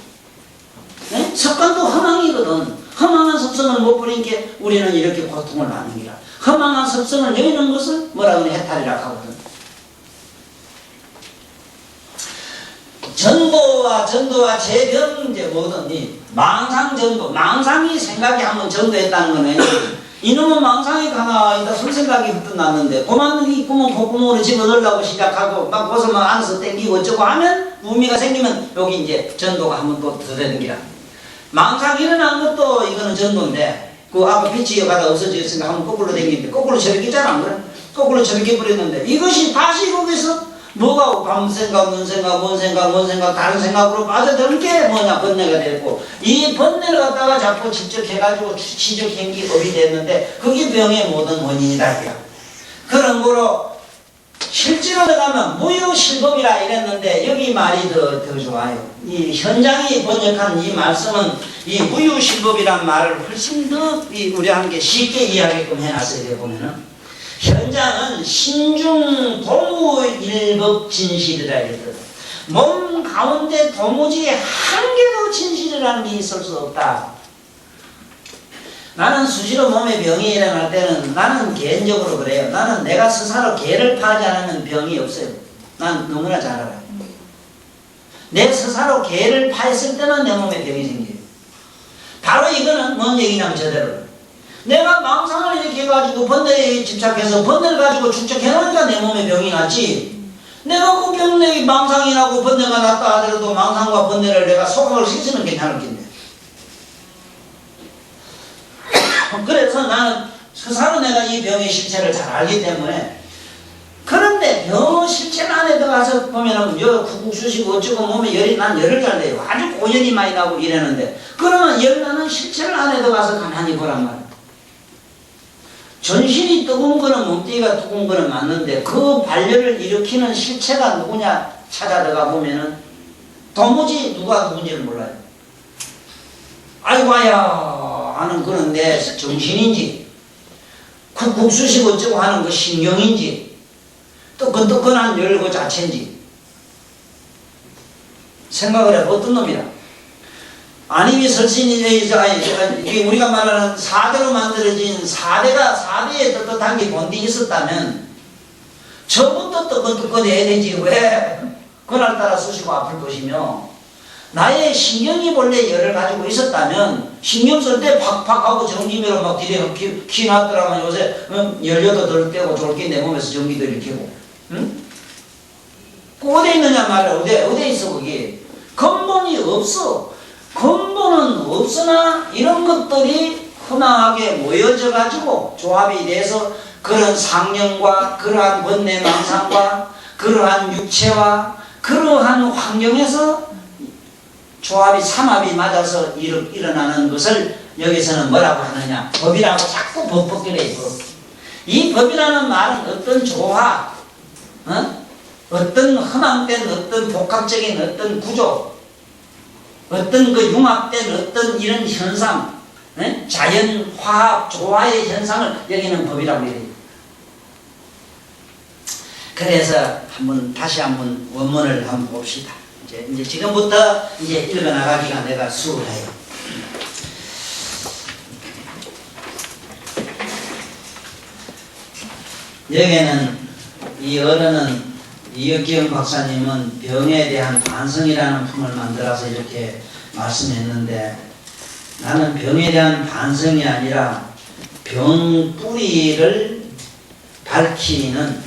네? 습관도 허망이거든. 허망한 습성을 못 버린 게 우리는 이렇게 고통을 받는 기라. 허망한 습성을 여는 것을 뭐라 그래 해탈이라고 하거든. 전도와 재병 이제 뭐든 이 망상 전도 망상이 생각이 한번 전도했다는 거네. 이놈은 망상이 가만히다 손생각이 흩어 났는데 그만 이 콧구멍으로 집어넣으려고 시작하고 막 벗으면 안에서 땡기고 어쩌고 하면 무미가 생기면 여기 이제 전도가 한번 또 더 되는 기라. 망상이 일어난 것도 이거는 전도인데 그 아까 빛이 가다 없어졌으니까 한번 거꾸로 댕기는데 거꾸로 저렇게잖아 안 그래? 거꾸로 저렇게 버렸는데 이것이 다시 거기서 뭐가 밤 생각, 눈 생각, 뭔 생각 다른 생각으로 빠져드는 게 뭐냐 번뇌가 됐고 이 번뇌를 갖다가 자꾸 집적해가지고 지적한 게 업이 됐는데 그게 병의 모든 원인이다 이거야. 그런 거로 실제로 들어가면 무유실법이라 이랬는데 여기 말이 더 좋아요. 이 현장이 번역한 이 말씀은 이 무유실법이란 말을 훨씬 더 우리 함께 쉽게 이해하게끔 해놨어요. 여기 보면은 현장은 신중 도무일법 진실이라 이랬거든. 몸 가운데 도무지 한 개도 진실이라는 게 있을 수 없다. 나는 수시로 몸에 병이 일어날 때는 나는 개인적으로 그래요. 나는 내가 스스로 개를 파지 않으면 병이 없어요. 난 너무나 잘 알아요. 내 스스로 개를 파했을 때는 내 몸에 병이 생겨요. 바로 이거는 뭔 얘기냐면 저대로 내가 망상을 이렇게 해가지고 번뇌에 집착해서 번뇌를 가지고 축적해놓으니까 내 몸에 병이 났지. 내가 그 병내 망상이 나고 번뇌가 났다 하더라도 망상과 번뇌를 내가 소각을 시키면 괜찮을텐데. 그래서 나는 스스로 내가 이 병의 실체를 잘 알기 때문에 요 실체 안에 들어가서 보면은 요 국수식 어쩌고 몸에 열이 난 열을 잘내요. 아주 고열이 많이 나고 이러는데 그러면 열 나는 실체를 안에 들어가서 가만히 보란 말이에요. 전신이 뜨거운 거는 몸뚱이가 뜨거운 거는 맞는데 그 발열을 일으키는 실체가 누구냐 찾아 들어가 보면은 도무지 누가 누군지를 몰라요. 아이고야 하는 그런 내 정신인지 국수식 어쩌고 하는 그 신경인지 뜨끈뜨끈한 열 그 자체인지 생각을 해. 어떤 놈이라 아님이 설신이 우리가 말하는 사대로 만들어진 4대의 떳떳한 게 본디 있었다면 저부터 뜨끈뜨끈해야 되지. 왜 그날따라 쑤시고 아플 것이며 나의 신경이 본래 열을 가지고 있었다면 신경 쓸 때 팍팍하고 전기미로 막 뒤에 키 났더라면 요새 연료도 덜 떼고 졸기 내 몸에서 전기도 일으키고 응? 그 어디 있느냐 말이야. 어디 있어 그게. 근본이 없어. 근본은 없으나 이런 것들이 흔하게 모여져 가지고 조합이 돼서 그런 상령과 그러한 번뇌망상과 그러한 육체와 그러한 환경에서 조합이 삼합이 맞아서 일어나는 것을 여기서는 뭐라고 하느냐 법이라고 자꾸 법법기래. 이 법이라는 말은 어떤 조화 어떤 허망된 어떤 복합적인 어떤 구조 어떤 그 융합된 어떤 이런 현상 자연 화합 조화의 현상을 여기는 법이라고 해요. 그래서 다시 한번 원문을 한번 봅시다. 이제 지금부터 이제 읽어 나가기가 내가 수월해요. 여기에는 이 어른은 이혁기영 박사님은 병에 대한 반성이라는 품을 만들어서 이렇게 말씀했는데 나는 병에 대한 반성이 아니라 병 뿌리를 밝히는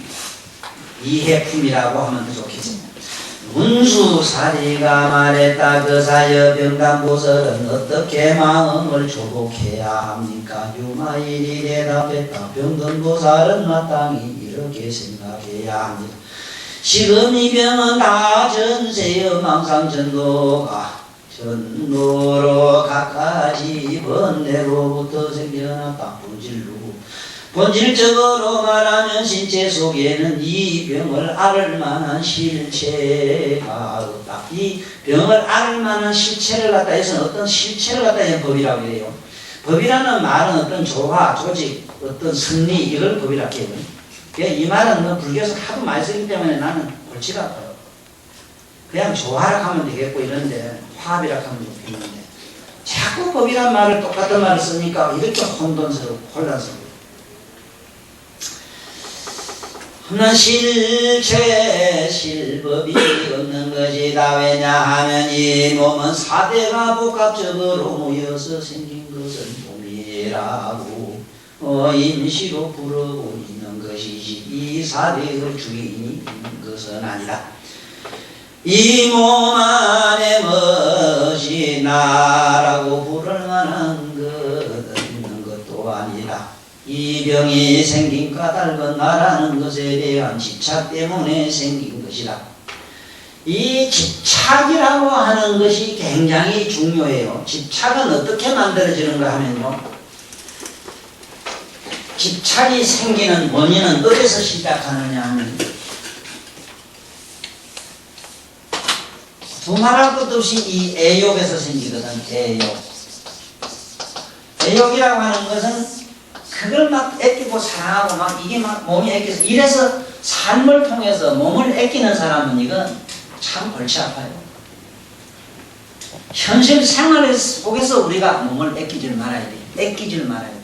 이해품이라고 하면 더 좋겠습니다. 문수사리가 말했다. 그 사여 병간보설은 어떻게 마음을 조복해야 합니까? 유마일이 대답했다. 병간보살은 마땅히 이렇게 생각해야 합니다. 지금 이 병은 다 전세의 망상전도가 전도로 각가지 번뇌로부터 생겨났다. 본질적으로 말하면 신체 속에는 이 병을 앓을 만한 실체가 없다. 이 병을 앓을 만한 실체를 갖다 해서 어떤 실체를 갖다 해서 법이라고 해요. 법이라는 말은 어떤 조화, 조직, 어떤 승리 이걸 법이라고 해요. 이 말은 불교에서 하도 많이 쓰기 때문에 나는 골치가 아파요. 그냥 조화라 하면 되겠고 이런데 화합이라 하면 좋겠는데 자꾸 법이란 말을 똑같은 말을 쓰니까 이렇게 혼돈스럽고 혼란스럽고 없는 실체 실법이 없는 것이다. 왜냐하면 이 몸은 사대가 복합적으로 모여서 생긴 것은 몸이라고 임시로 부르고 있는 것이지 이 사대의 주인이 있는 것은 아니다. 이 몸 안에 무엇이 나라고 부를 만한 것 있는 것도 아니다. 이 병이 생긴 까닭은 나라는 것에 대한 집착 때문에 생긴 것이다. 이 집착이라고 하는 것이 굉장히 중요해요. 집착은 어떻게 만들어지는가 하면요. 집착이 생기는 원인은 어디서 시작하느냐 하면 두말할 것도 없이 이 애욕에서 생기거든. 애욕이라고 하는 것은 그걸 막 애끼고 사랑하고 막 이게 막 몸이 애껴서 이래서 삶을 통해서 몸을 애끼는 사람은 이건 참 골치 아파요. 현실 생활 속에서 우리가 몸을 애끼질 말아야 돼. 애끼질 말아야 돼.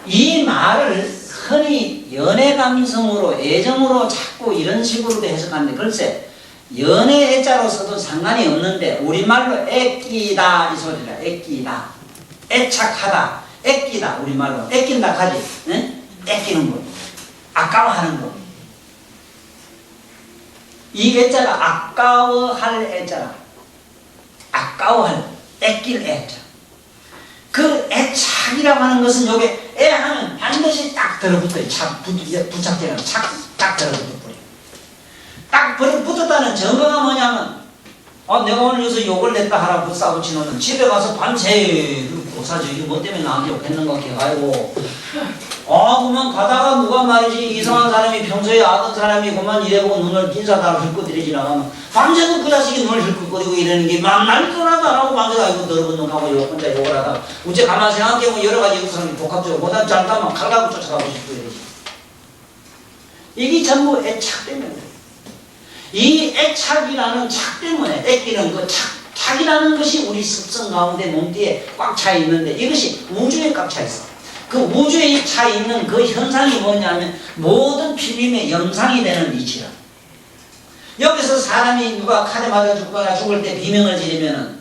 이 말을 흔히 연애 감성으로 애정으로 자꾸 이런 식으로도 해석하는데 글쎄 연애 애자로 써도 상관이 없는데 우리말로 애끼다 이 소리라. 애끼다 애착하다 애끼다 우리말로 애낀다 하지. 네? 애끼는 거 아까워하는 거. 이 애자가 아까워할 애자라. 아까워할 애낄 애자. 그 애착이라고 하는 것은 요게 애하면 반드시 딱 들어붙어요. 부착되는 딱 들어붙어요. 딱 붙었다는 증거가 뭐냐면 내가 오늘 여기서 욕을 냈다 하라 붙싸붙이 놓으면 집에 가서 밤새 고사지 이게 뭐 때문에 나한테 욕했는가 해가지고 그만 가다가 누가 말이지 이상한 사람이 평소에 아던 사람이 그만 이래보고 눈을 빈사다로 흙거들이 지나가면 밤새도 그 자식이 눈을 흙거리고 이러는 게 만날 떠나도 안 하고 밤새도 아이고 더러운 놈 하고 혼자 욕을 하다가 우째 가만히 생각해보면 여러 가지 사람이 복합적으로 보다 잘못하면 칼 가고 쫓아가고 싶고 이러지. 이게 전부 애착 때문에 이 애착이라는 착 때문에 애끼는 그 착이라는 것이 우리 습성 가운데 몸띠에 꽉 차 있는데 이것이 우주에 꽉 차 있어. 그 우주에 차 있는 그 현상이 뭐냐면 모든 필름의 영상이 되는 이치라. 여기서 사람이 누가 칼에 맞아 죽거나 죽을 때 비명을 지르면은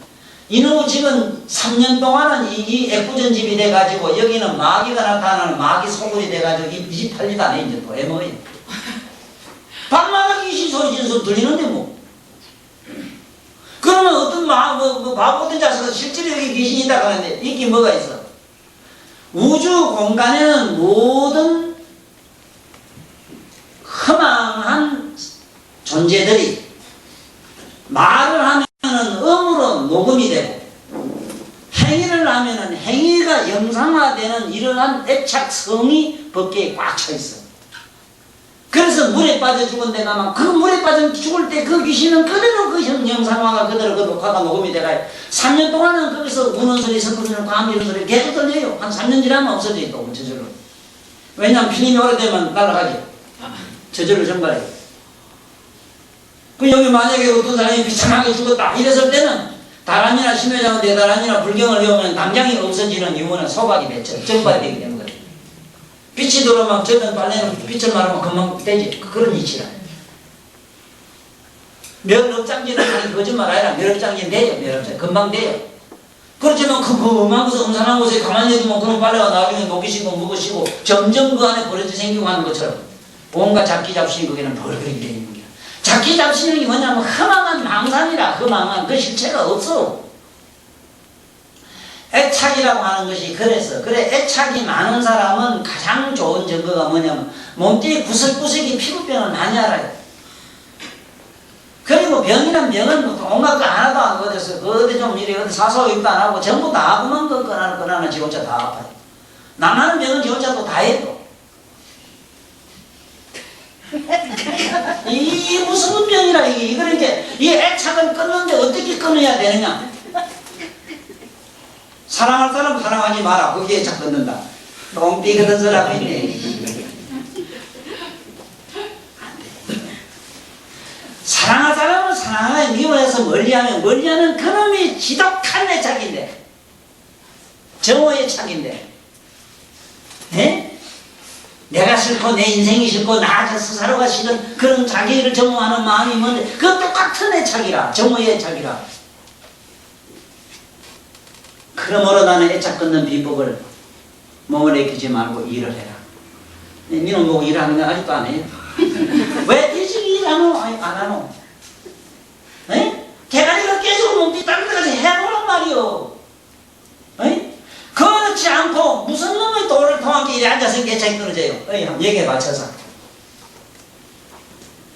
이놈의 집은 3년 동안은 이 애꿎은집이 돼가지고 여기는 마귀가 나타나는 마귀 소굴이 돼가지고 이 집 팔리도 안 해 이제 또 애먹어요. 밤마다 귀신 소리 지는 소리 들리는데 뭐. 그러면 어떤 바보 같은 자식은 실제로 여기 귀신이 있다 하는데 이게 뭐가 있어? 우주 공간에는 모든 허망한 존재들이 말을 하면은 음으로 녹음이 되고 행위를 하면은 행위가 영상화되는 이러한 애착성이 법계에 꽉 차 있어. 그래서 물에 빠져 죽은 데 가면 그 물에 빠져 죽을 때 그 귀신은 그대로 그 영상화가 그대로 그 녹화가 녹음이 돼가요. 3년 동안은 거기서 우는 소리, 섞어주는 감 이런 소리 계속 들려요. 한 3년 지나면 없어져요 또 저절로. 왜냐하면 필름이 오래되면 날아가죠. 저절로 증발해요. 그 여기 만약에 어떤 사람이 비참하게 죽었다 이랬을 때는 다란이나 심해장은 대다란이나 불경을 배우면 당장이 없어지는 이유는 소각이 됐죠. 증발이 되게 되는 거예요. 빛이 들어오면 저는 빨래는 빛을 말하면 금방 되지. 그런 이치라. 멸업장지는 아니 거짓말 아니라 멸업장지는 돼요. 멸업장 금방 돼요. 그렇지만 그만 곳에 음산한 곳에 가만히 두면 그런 빨래가 나중에 녹이시고 묵으시고 점점 그 안에 버려져 생기고 하는 것처럼 온갖 잡기 잡신이 거기는 벌거리게 되는 거야. 잡기 잡신이 뭐냐면 허망한 망상이라 허망한 그 실체가 없어. 애착이라고 하는 것이 그래서 애착이 많은 사람은 가장 좋은 증거가 뭐냐면 몸뚱이 구석구석이 피부병을 많이 알아요. 그리고 병이란 병은 온갖 거 하나도 안 거져서 어디 좀 이래 어디 사소하기도 안 하고 전부 다 아프면 그 하나 지 혼자 다 아파요. 남하는 병은 지 혼자 또 다 해도 이 무슨 병이라 이거 이렇게 이 애착을 끊는데 어떻게 끊어야 되느냐? 사랑할 사람 사랑하지 마라. 거기에 착 끊는다. 똥띠 그런 사람이 있네. 사랑할 사람은 사랑하여 미워해서 멀리하면 멀리하는 그놈이 지독한 애착인데 정오의 착인데 내가 싫고 내 인생이 싫고 나 스스로가 싫은 그런 자기를 정오하는 마음이 뭔데 그 똑같은 애착이라 정오의 애착이라. 그러므로 나는 애착 끊는 비법을 몸을 애끼지 말고 일을 해라. 니는 뭐 일하는 거 아직도 안 해요? 왜 일찍 일하노? 안 하노? 대가리가 깨지고 몸띠 다른 데까지 해보란 말이요. 그렇지 않고 무슨 놈의 돌을 통하게 이래 앉아서 애착이 끊어져요. 얘기에 맞춰서.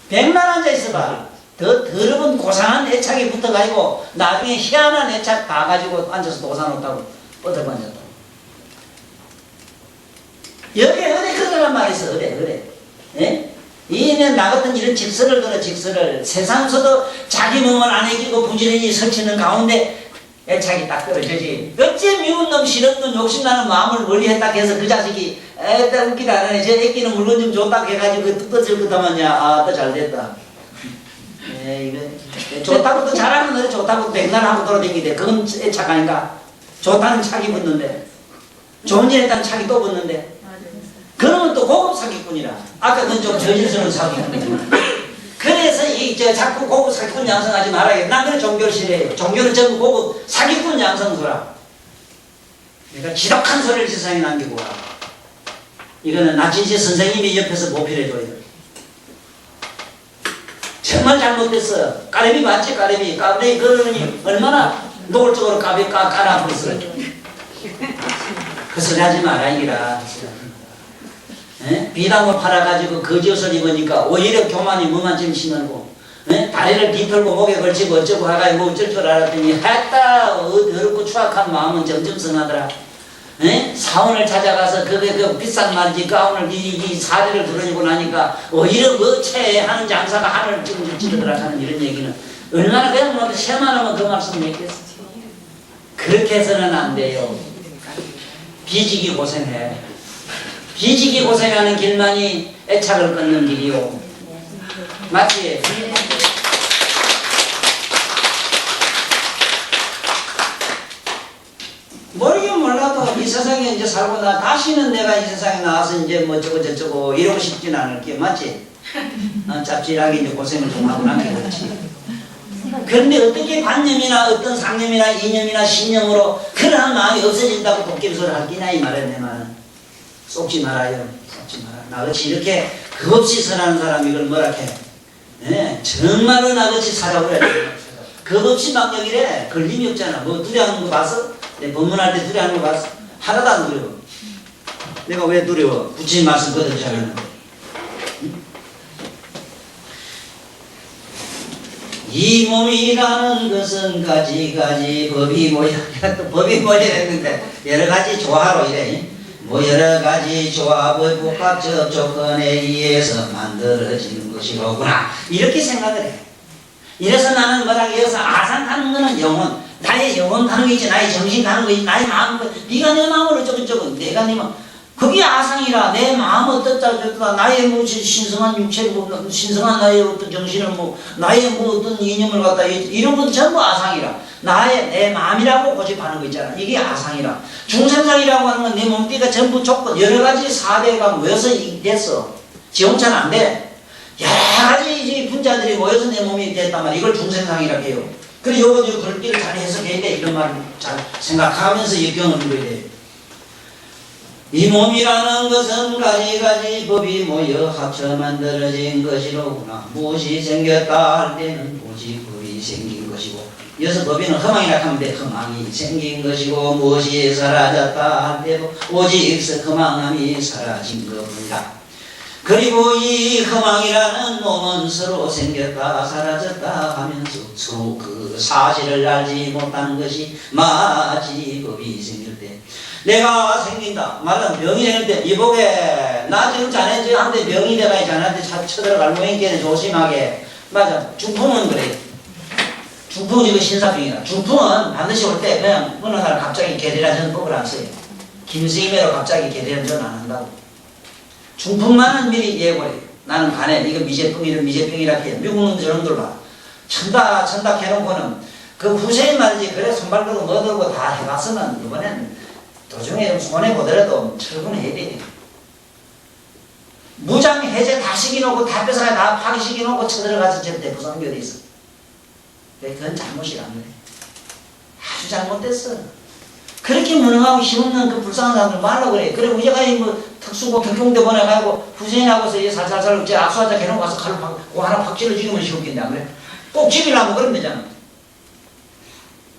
백날 앉아있어봐. 더 더러운 고상한 애착이 붙어가지고 나중에 희한한 애착 다 가지고 앉아서 도사놓다고 뻗어반졌다. 여기에 어디 그러란 말이 있어. 어디. 이는 나 같은 이런 직설을 들어 직설을 세상에서도 자기 몸을 안 애기고 부지런히 설치는 가운데 애착이 딱 떨어지지. 어째 미운 놈 싫은 놈 욕심나는 마음을 멀리했다 해서 그 자식이 에따 웃기다 안 하네. 저 애끼는 물건 좀 줬다 해가지고 그 뜻을 그다만야 또 잘됐다. 이거 좋다고 또 잘하면 너를 좋다고 백날 하고 돌아다니는데 그건 애착 아닌가? 좋다는 착이 붙는데 좋은 일 했다는 착이 또 붙는데 그러면 또 고급 사기꾼이라. 아까 그건 좀 저질스러운 사기꾼이야. 그래서 자꾸 고급 사기꾼 양성하지 말아야겠다. 난 그래 종교를 싫어해요. 종교는 전부 고급 사기꾼 양성소라. 내가 지독한 소리를 세상에 남기고 와. 이거는 나진시 선생님이 옆에서 보필해줘야 돼. 정말 잘못됐어. 까레비 맞지? 까레비 그러니 얼마나 노골적으로 까라버렸어. 그 소리 하지 마라 이기라. 비단을 팔아가지고 거지옷을 입으니까 오히려 교만이 무만짐 심하고 다리를 뒤틀고 목에 걸치고 어쩌고 하가 뭐 어쩔 줄 알았더니 했다 어렵고 추악한 마음은 점점 성하더라. 사원을 찾아가서 그 비싼 말지 가운을 이 사리를 들어주고 나니까 오히려 어체 하는 장사가 하늘을 찌르더라 하는 이런 얘기는 얼마나 그냥 뭐 세만 하면 그 말씀 했겠어. 그렇게 해서는 안 돼요. 비지기 고생해. 비지기 고생하는 길만이 애착을 끊는 길이요. 맞지? 모르긴 몰라도 이 세상에 이제 살고 나 다시는 내가 이 세상에 나와서 이제 뭐 저쩌고 이러고 싶진 않을게. 맞지? 짭짤하게 이제 고생을 좀 하고 나면 그렇지. 그런데 어떻게 관념이나 어떤 상념이나 이념이나 신념으로 그러한 마음이 없어진다고 도깨비소리를 할 끼냐 이 말이야. 내 말은 쏙지 말아요. 쏙지 마라. 나같이 이렇게 겁없이 선하는 사람 이걸 뭐라 해. 정말로 나같이 살아보래. 겁없이 막 여기래. 걸림이 없잖아. 뭐 두려워하는 거 봤어? 내 법문할 때 두려워하는 거 봤어? 하나도 안 두려워. 내가 왜 두려워? 굳이 말씀 거듭지 않았는데. 이 몸이라는 것은 가지가지 법이 뭐야? 또 법이 뭐야 했는데 여러 가지 조화로 이래. 뭐 여러 가지 조합의 복합적 조건에 의해서 만들어지는 것이로구나. 이렇게 생각을 해. 이래서 나는 뭐라 해서 아상 타는 거는 영혼. 나의 영혼 타는 거 있지. 나의 정신 타는 거 있지. 나의 마음. 네가 내 마음을 어쩌고 내가 네 마음. 그게 아상이라. 내 마음 어떻다 저렇다. 나의 뭐 신성한 육체를 뭐 신성한 나의 어떤 정신을 뭐 나의 뭐 어떤 이념을 갖다 이런 건 전부 아상이라. 나의 내 마음이라고 고집하는 거 있잖아. 이게 아상이라. 중생상이라고 하는 건 내 몸띠가 전부 조건 여러 가지 사대가 모여서 됐어. 지용차는 안 돼. 여러 가지 이제 분자들이 모여서 내 몸이 됐단 말이야. 이걸 중생상이라고 해요. 그래 요거 글귀를 잘 해석해야 돼. 이런 말을 잘 생각하면서 이 경을 읽어야 돼. 이 몸이라는 것은 가지가지 법이 모여 합쳐 만들어진 것이로구나. 무엇이 생겼다 할 때는 오직 법이 생긴 것이고, 여기서 법이는 허망이라 하면 돼. 허망이 생긴 것이고, 무엇이 사라졌다 할 때도 오직 허망함이 사라진 것입니다. 그리고 이 허망이라는 몸은 서로 생겼다 사라졌다 하면서 서로 그 사실을 알지 못하는 것이 마치 법이 생길 때 내가 생긴다. 말은 병이 생길 때 이보게 나 지금 자네 한테 병이 돼가 자네한테 쳐들어갈 모양이겠네. 조심하게. 맞아. 중풍은 그래. 중풍은 이거 신사병이다. 중풍은 반드시 올 때 그냥 어느 날 갑자기 계대라는 법을 안 써요. 김스임으로 갑자기 계대라는 전 안 한다고. 중풍만은 미리 예고해요. 나는 간에 이거 미제병이라 해요. 미국은 저놈들 봐. 천다 해놓고는 그 후세인 말이지. 그래 손발 들고 뭐 들고 다 해봤으면 이번엔 도중에 좀 손해보더라도 철분해야 돼. 무장 해제 다 시켜놓고 다 뺏어가 다 파기시켜놓고 쳐들어가서 절대 부상이 어디 있어. 그건 잘못이란 거야. 아주 잘못됐어. 그렇게 무능하고 힘없는 그 불쌍한 사람들 말라고 그래. 그래 우리가 뭐 특수고 경경대 보내가지고 후생하고서 이제 살살살 이제 악수하자 해놓고 가서 칼로 하나 팍 찔러 죽이면 쉬웠겠네. 안 그래? 꼭 집이라고 그러면 되잖아.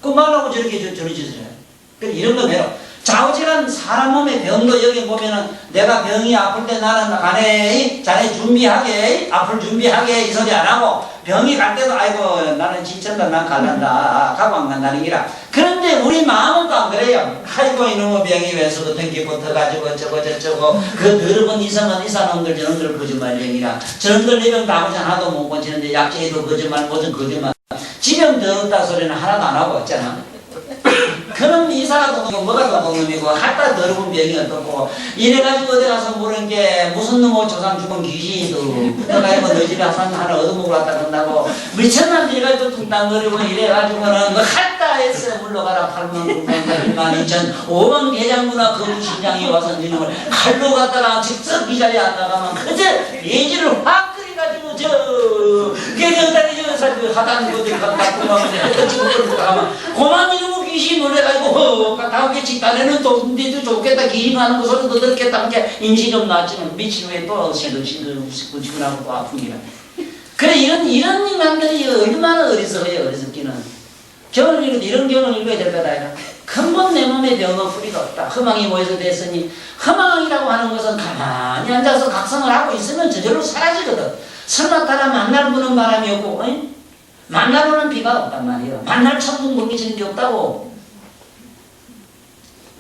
그 말라고 저렇게 저리 짓을 해. 그래 이런 거 배워. 좌우지간 사람 몸의 병도 여기 보면은 내가 병이 아플 때 나는 가네 자네 준비하게 아플 준비하게 이 소리 안 하고 병이 갈 때도 아이고 나는 지쳤다 난 갈란다 가고 안 간다는 기라. 그런데 우리 마음은 또 안 그래요. 아이고 이놈의 병이 왜서부터 붙어가지고 어쩌고 저쩌고 그 더러운 이상한 이사놈들 저놈들 거짓말쟁이라. 저놈들 내 병 다 고쳐 하나도 못 고치는데 약제에도 거짓말 모든 거짓말 지병 더럽다 소리는 하나도 안 하고 있잖아. 그럼 이사라도 뭐가 더 놈이고 하다 더러운 병이 어떻고 이래가지고 어디 가서 모르는 게 무슨 놈의 조상 죽은 귀신이도 붙어가지고 너 집에 하나 얻어먹으러 왔다 그런다고 미쳤나 이래가지고 뚱땅거리고 이래가지고는 뭐 하다 했어 물러가라 8만 9만 1만 2천 5만 대장부나 거부신장이 와서 이놈을 칼로 갖다가 직접 이 자리에 앉아가면 그저 예지를 확 끓여가지고 걔네들이 하다는 것들이 갖다 구멍을 치고 가면 고만 이놈의 귀신 놀래가지고 다음에 집단에는 또 근데도 좋겠다 기임하는 거 소리도 들었겠다 이제 임시 좀 나왔지만 며칠 후에 또 시들시들시들시들하고 또 아프기라. 그래 이런 인간들이 얼마나 어리석어요. 어리석기는 경을 읽어도 이런 경을 읽어야 될 거다. 근본 내 몸에 병은 뿌리가 없다. 허망이 모여서 됐으니 허망이라고 하는 것은 가만히 앉아서 각성을 하고 있으면 저절로 사라지거든. 설마 따라 만날 부는 바람이 없고 만날 오는 비가 없단 말이에요. 만날 천둥 번개 치는 게 없다고.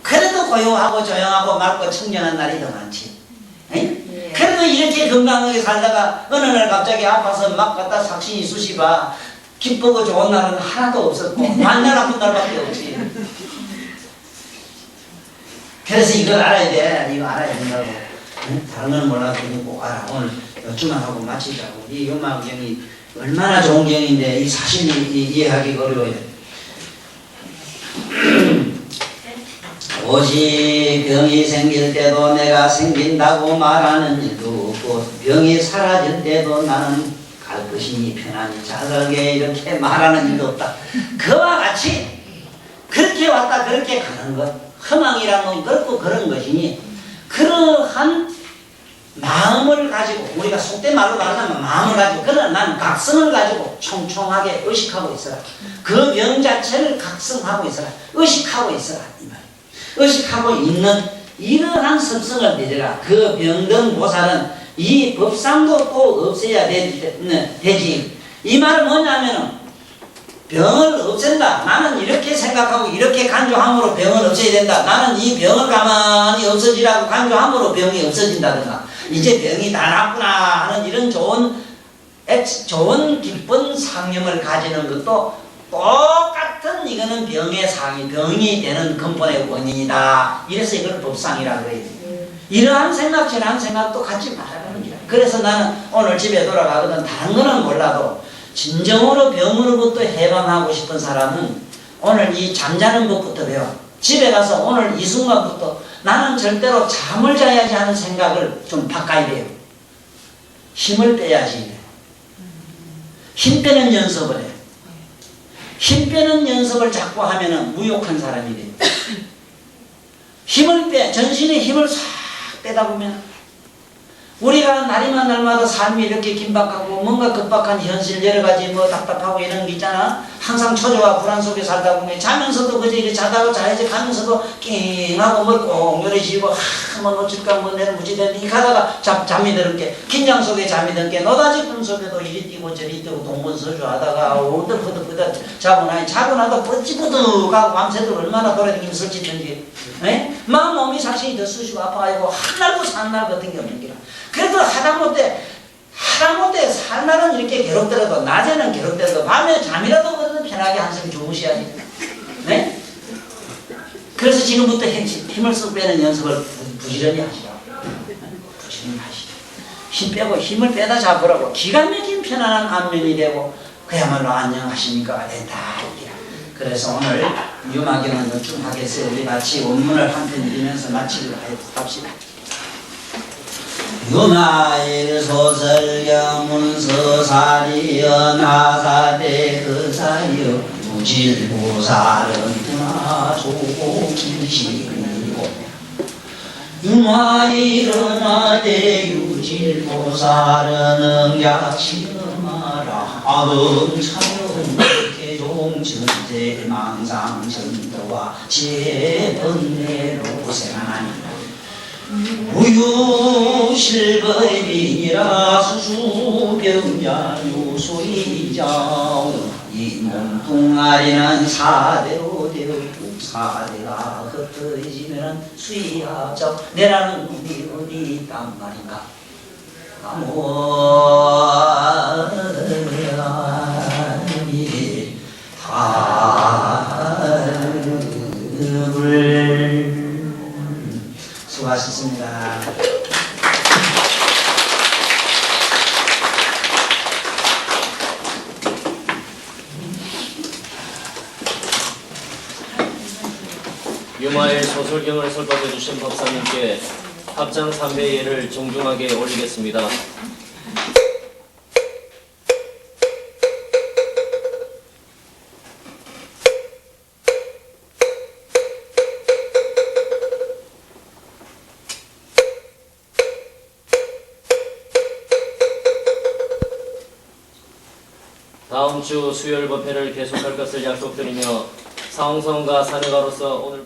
그래도 고요하고 조용하고 맑고 청정한 날이 더 많지. 그래도 이렇게 건강하게 살다가 어느 날 갑자기 아파서 막 갖다 삭신이 쑤시봐 기쁘고 좋은 날은 하나도 없었고 만날 아픈 날밖에 없지. 그래서 이걸 알아야 돼. 이거 알아야 된다고. 다른 건 몰라도 꼭 알아. 오늘 요즘만 하고 마치자고. 이 요마경이 얼마나 좋은 경인데 이 사실이 이해하기 어려워요. 오직 병이 생길 때도 내가 생긴다고 말하는 일도 없고 병이 사라질 때도 나는 갈 것이니 편안히 잘 살게 이렇게 말하는 일도 없다. 그와 같이 그렇게 왔다 그렇게 가는 것 허망이란 건 그렇고 그런 것이니 그러한 마음을 가지고 우리가 속된 말로 말하자면 마음을 가지고 그러나 나는 각성을 가지고 총총하게 의식하고 있어라. 그 병 자체를 각성하고 있어라. 의식하고 있어라. 이 말. 의식하고 있는 이러한 습성을 들여라. 그 병든 보살은 이 법상도 또 없애야 되지. 이 말은 뭐냐면은 병을 없앤다. 나는 이렇게 생각하고 이렇게 간주함으로 병을 없애야 된다. 나는 이 병을 가만히 없어지라고 간주함으로 병이 없어진다든가. 이제 병이 다 났구나 하는 이런 좋은 기쁜 상념을 가지는 것도 똑같은 이거는 병의 상이 병이 되는 근본의 원인이다. 이래서 이걸 법상이라고 그래요. 이러한 생각 저러한 생각도 같이 말하는 거야. 그래서 나는 오늘 집에 돌아가거든 다른 거는 몰라도 진정으로 병으로부터 해방하고 싶은 사람은 오늘 이 잠자는 것부터 배워. 집에 가서 오늘 이 순간부터 나는 절대로 잠을 자야지 하는 생각을 좀 바꿔야 돼요. 힘을 빼야지. 힘 빼는 연습을 해. 힘 빼는 연습을 자꾸 하면은 무욕한 사람이 돼요. 힘을 전신의 힘을 싹 빼다 보면 우리가 날마다 삶이 이렇게 긴박하고 뭔가 급박한 현실 여러 가지 뭐 답답하고 이런 게 있잖아. 항상 초조와 불안 속에 살다 보면 자면서도 그저 이렇게 자다가 자야지 가면서도 낑하고 뭘 꼭 요리시고 뭐 놓칠까 뭐 내는 무지되는데 이 가다가 잠이 드는 게 긴장 속에 잠이 드는 게 노다지 꿈 속에도 이리 뛰고 저리 뛰고 동분서주 하다가 오득오득 자고 나도 뻗지부득하고 밤새도록 얼마나 돌아다니면 설치는지 마음 몸이 사실이 더 쑤시고 아파가지고 하늘도 산날 같은 게 없는 기라. 그래도 하다못해 살 날은 이렇게 괴롭더라도 낮에는 괴롭더라도 밤에 잠이라도 그래도 편하게 한숨 주무셔야지. 네? 그래서 지금부터 힘을 쏙 빼는 연습을 부지런히 하시라. 부지런히 하시라. 힘 빼고 힘을 빼다 잡으라고 기가 막힌 편안한 안면이 되고 그야말로 안녕하십니까 된다. 그래서 오늘 유마경은 좀 하겠어요. 우리 같이 원문을 한 편 읽으면서 마치기로 합시다. 유마일 소설경문 서사리여 나사대 그사여 무질보살은 나조고 김시고 유마일은 아대 유질보살은 응약시음하라 아음차용 개종천재 망상천도와 제번내로 생하니 우유실벌이라 수수병야 유소이자 이 몸뚱아리는 사대로 되었고 사대가 흩어지면 수이하자 내라는 어디 있단 말인가 아모리 하늘 수고하셨습니다. 유마일 소설경을 설법해 주신 법사님께 합장 3배 예를 정중하게 올리겠습니다. 다음 주 수요일 법회를 계속할 것을 약속드리며 사홍성과 사내가로서 오늘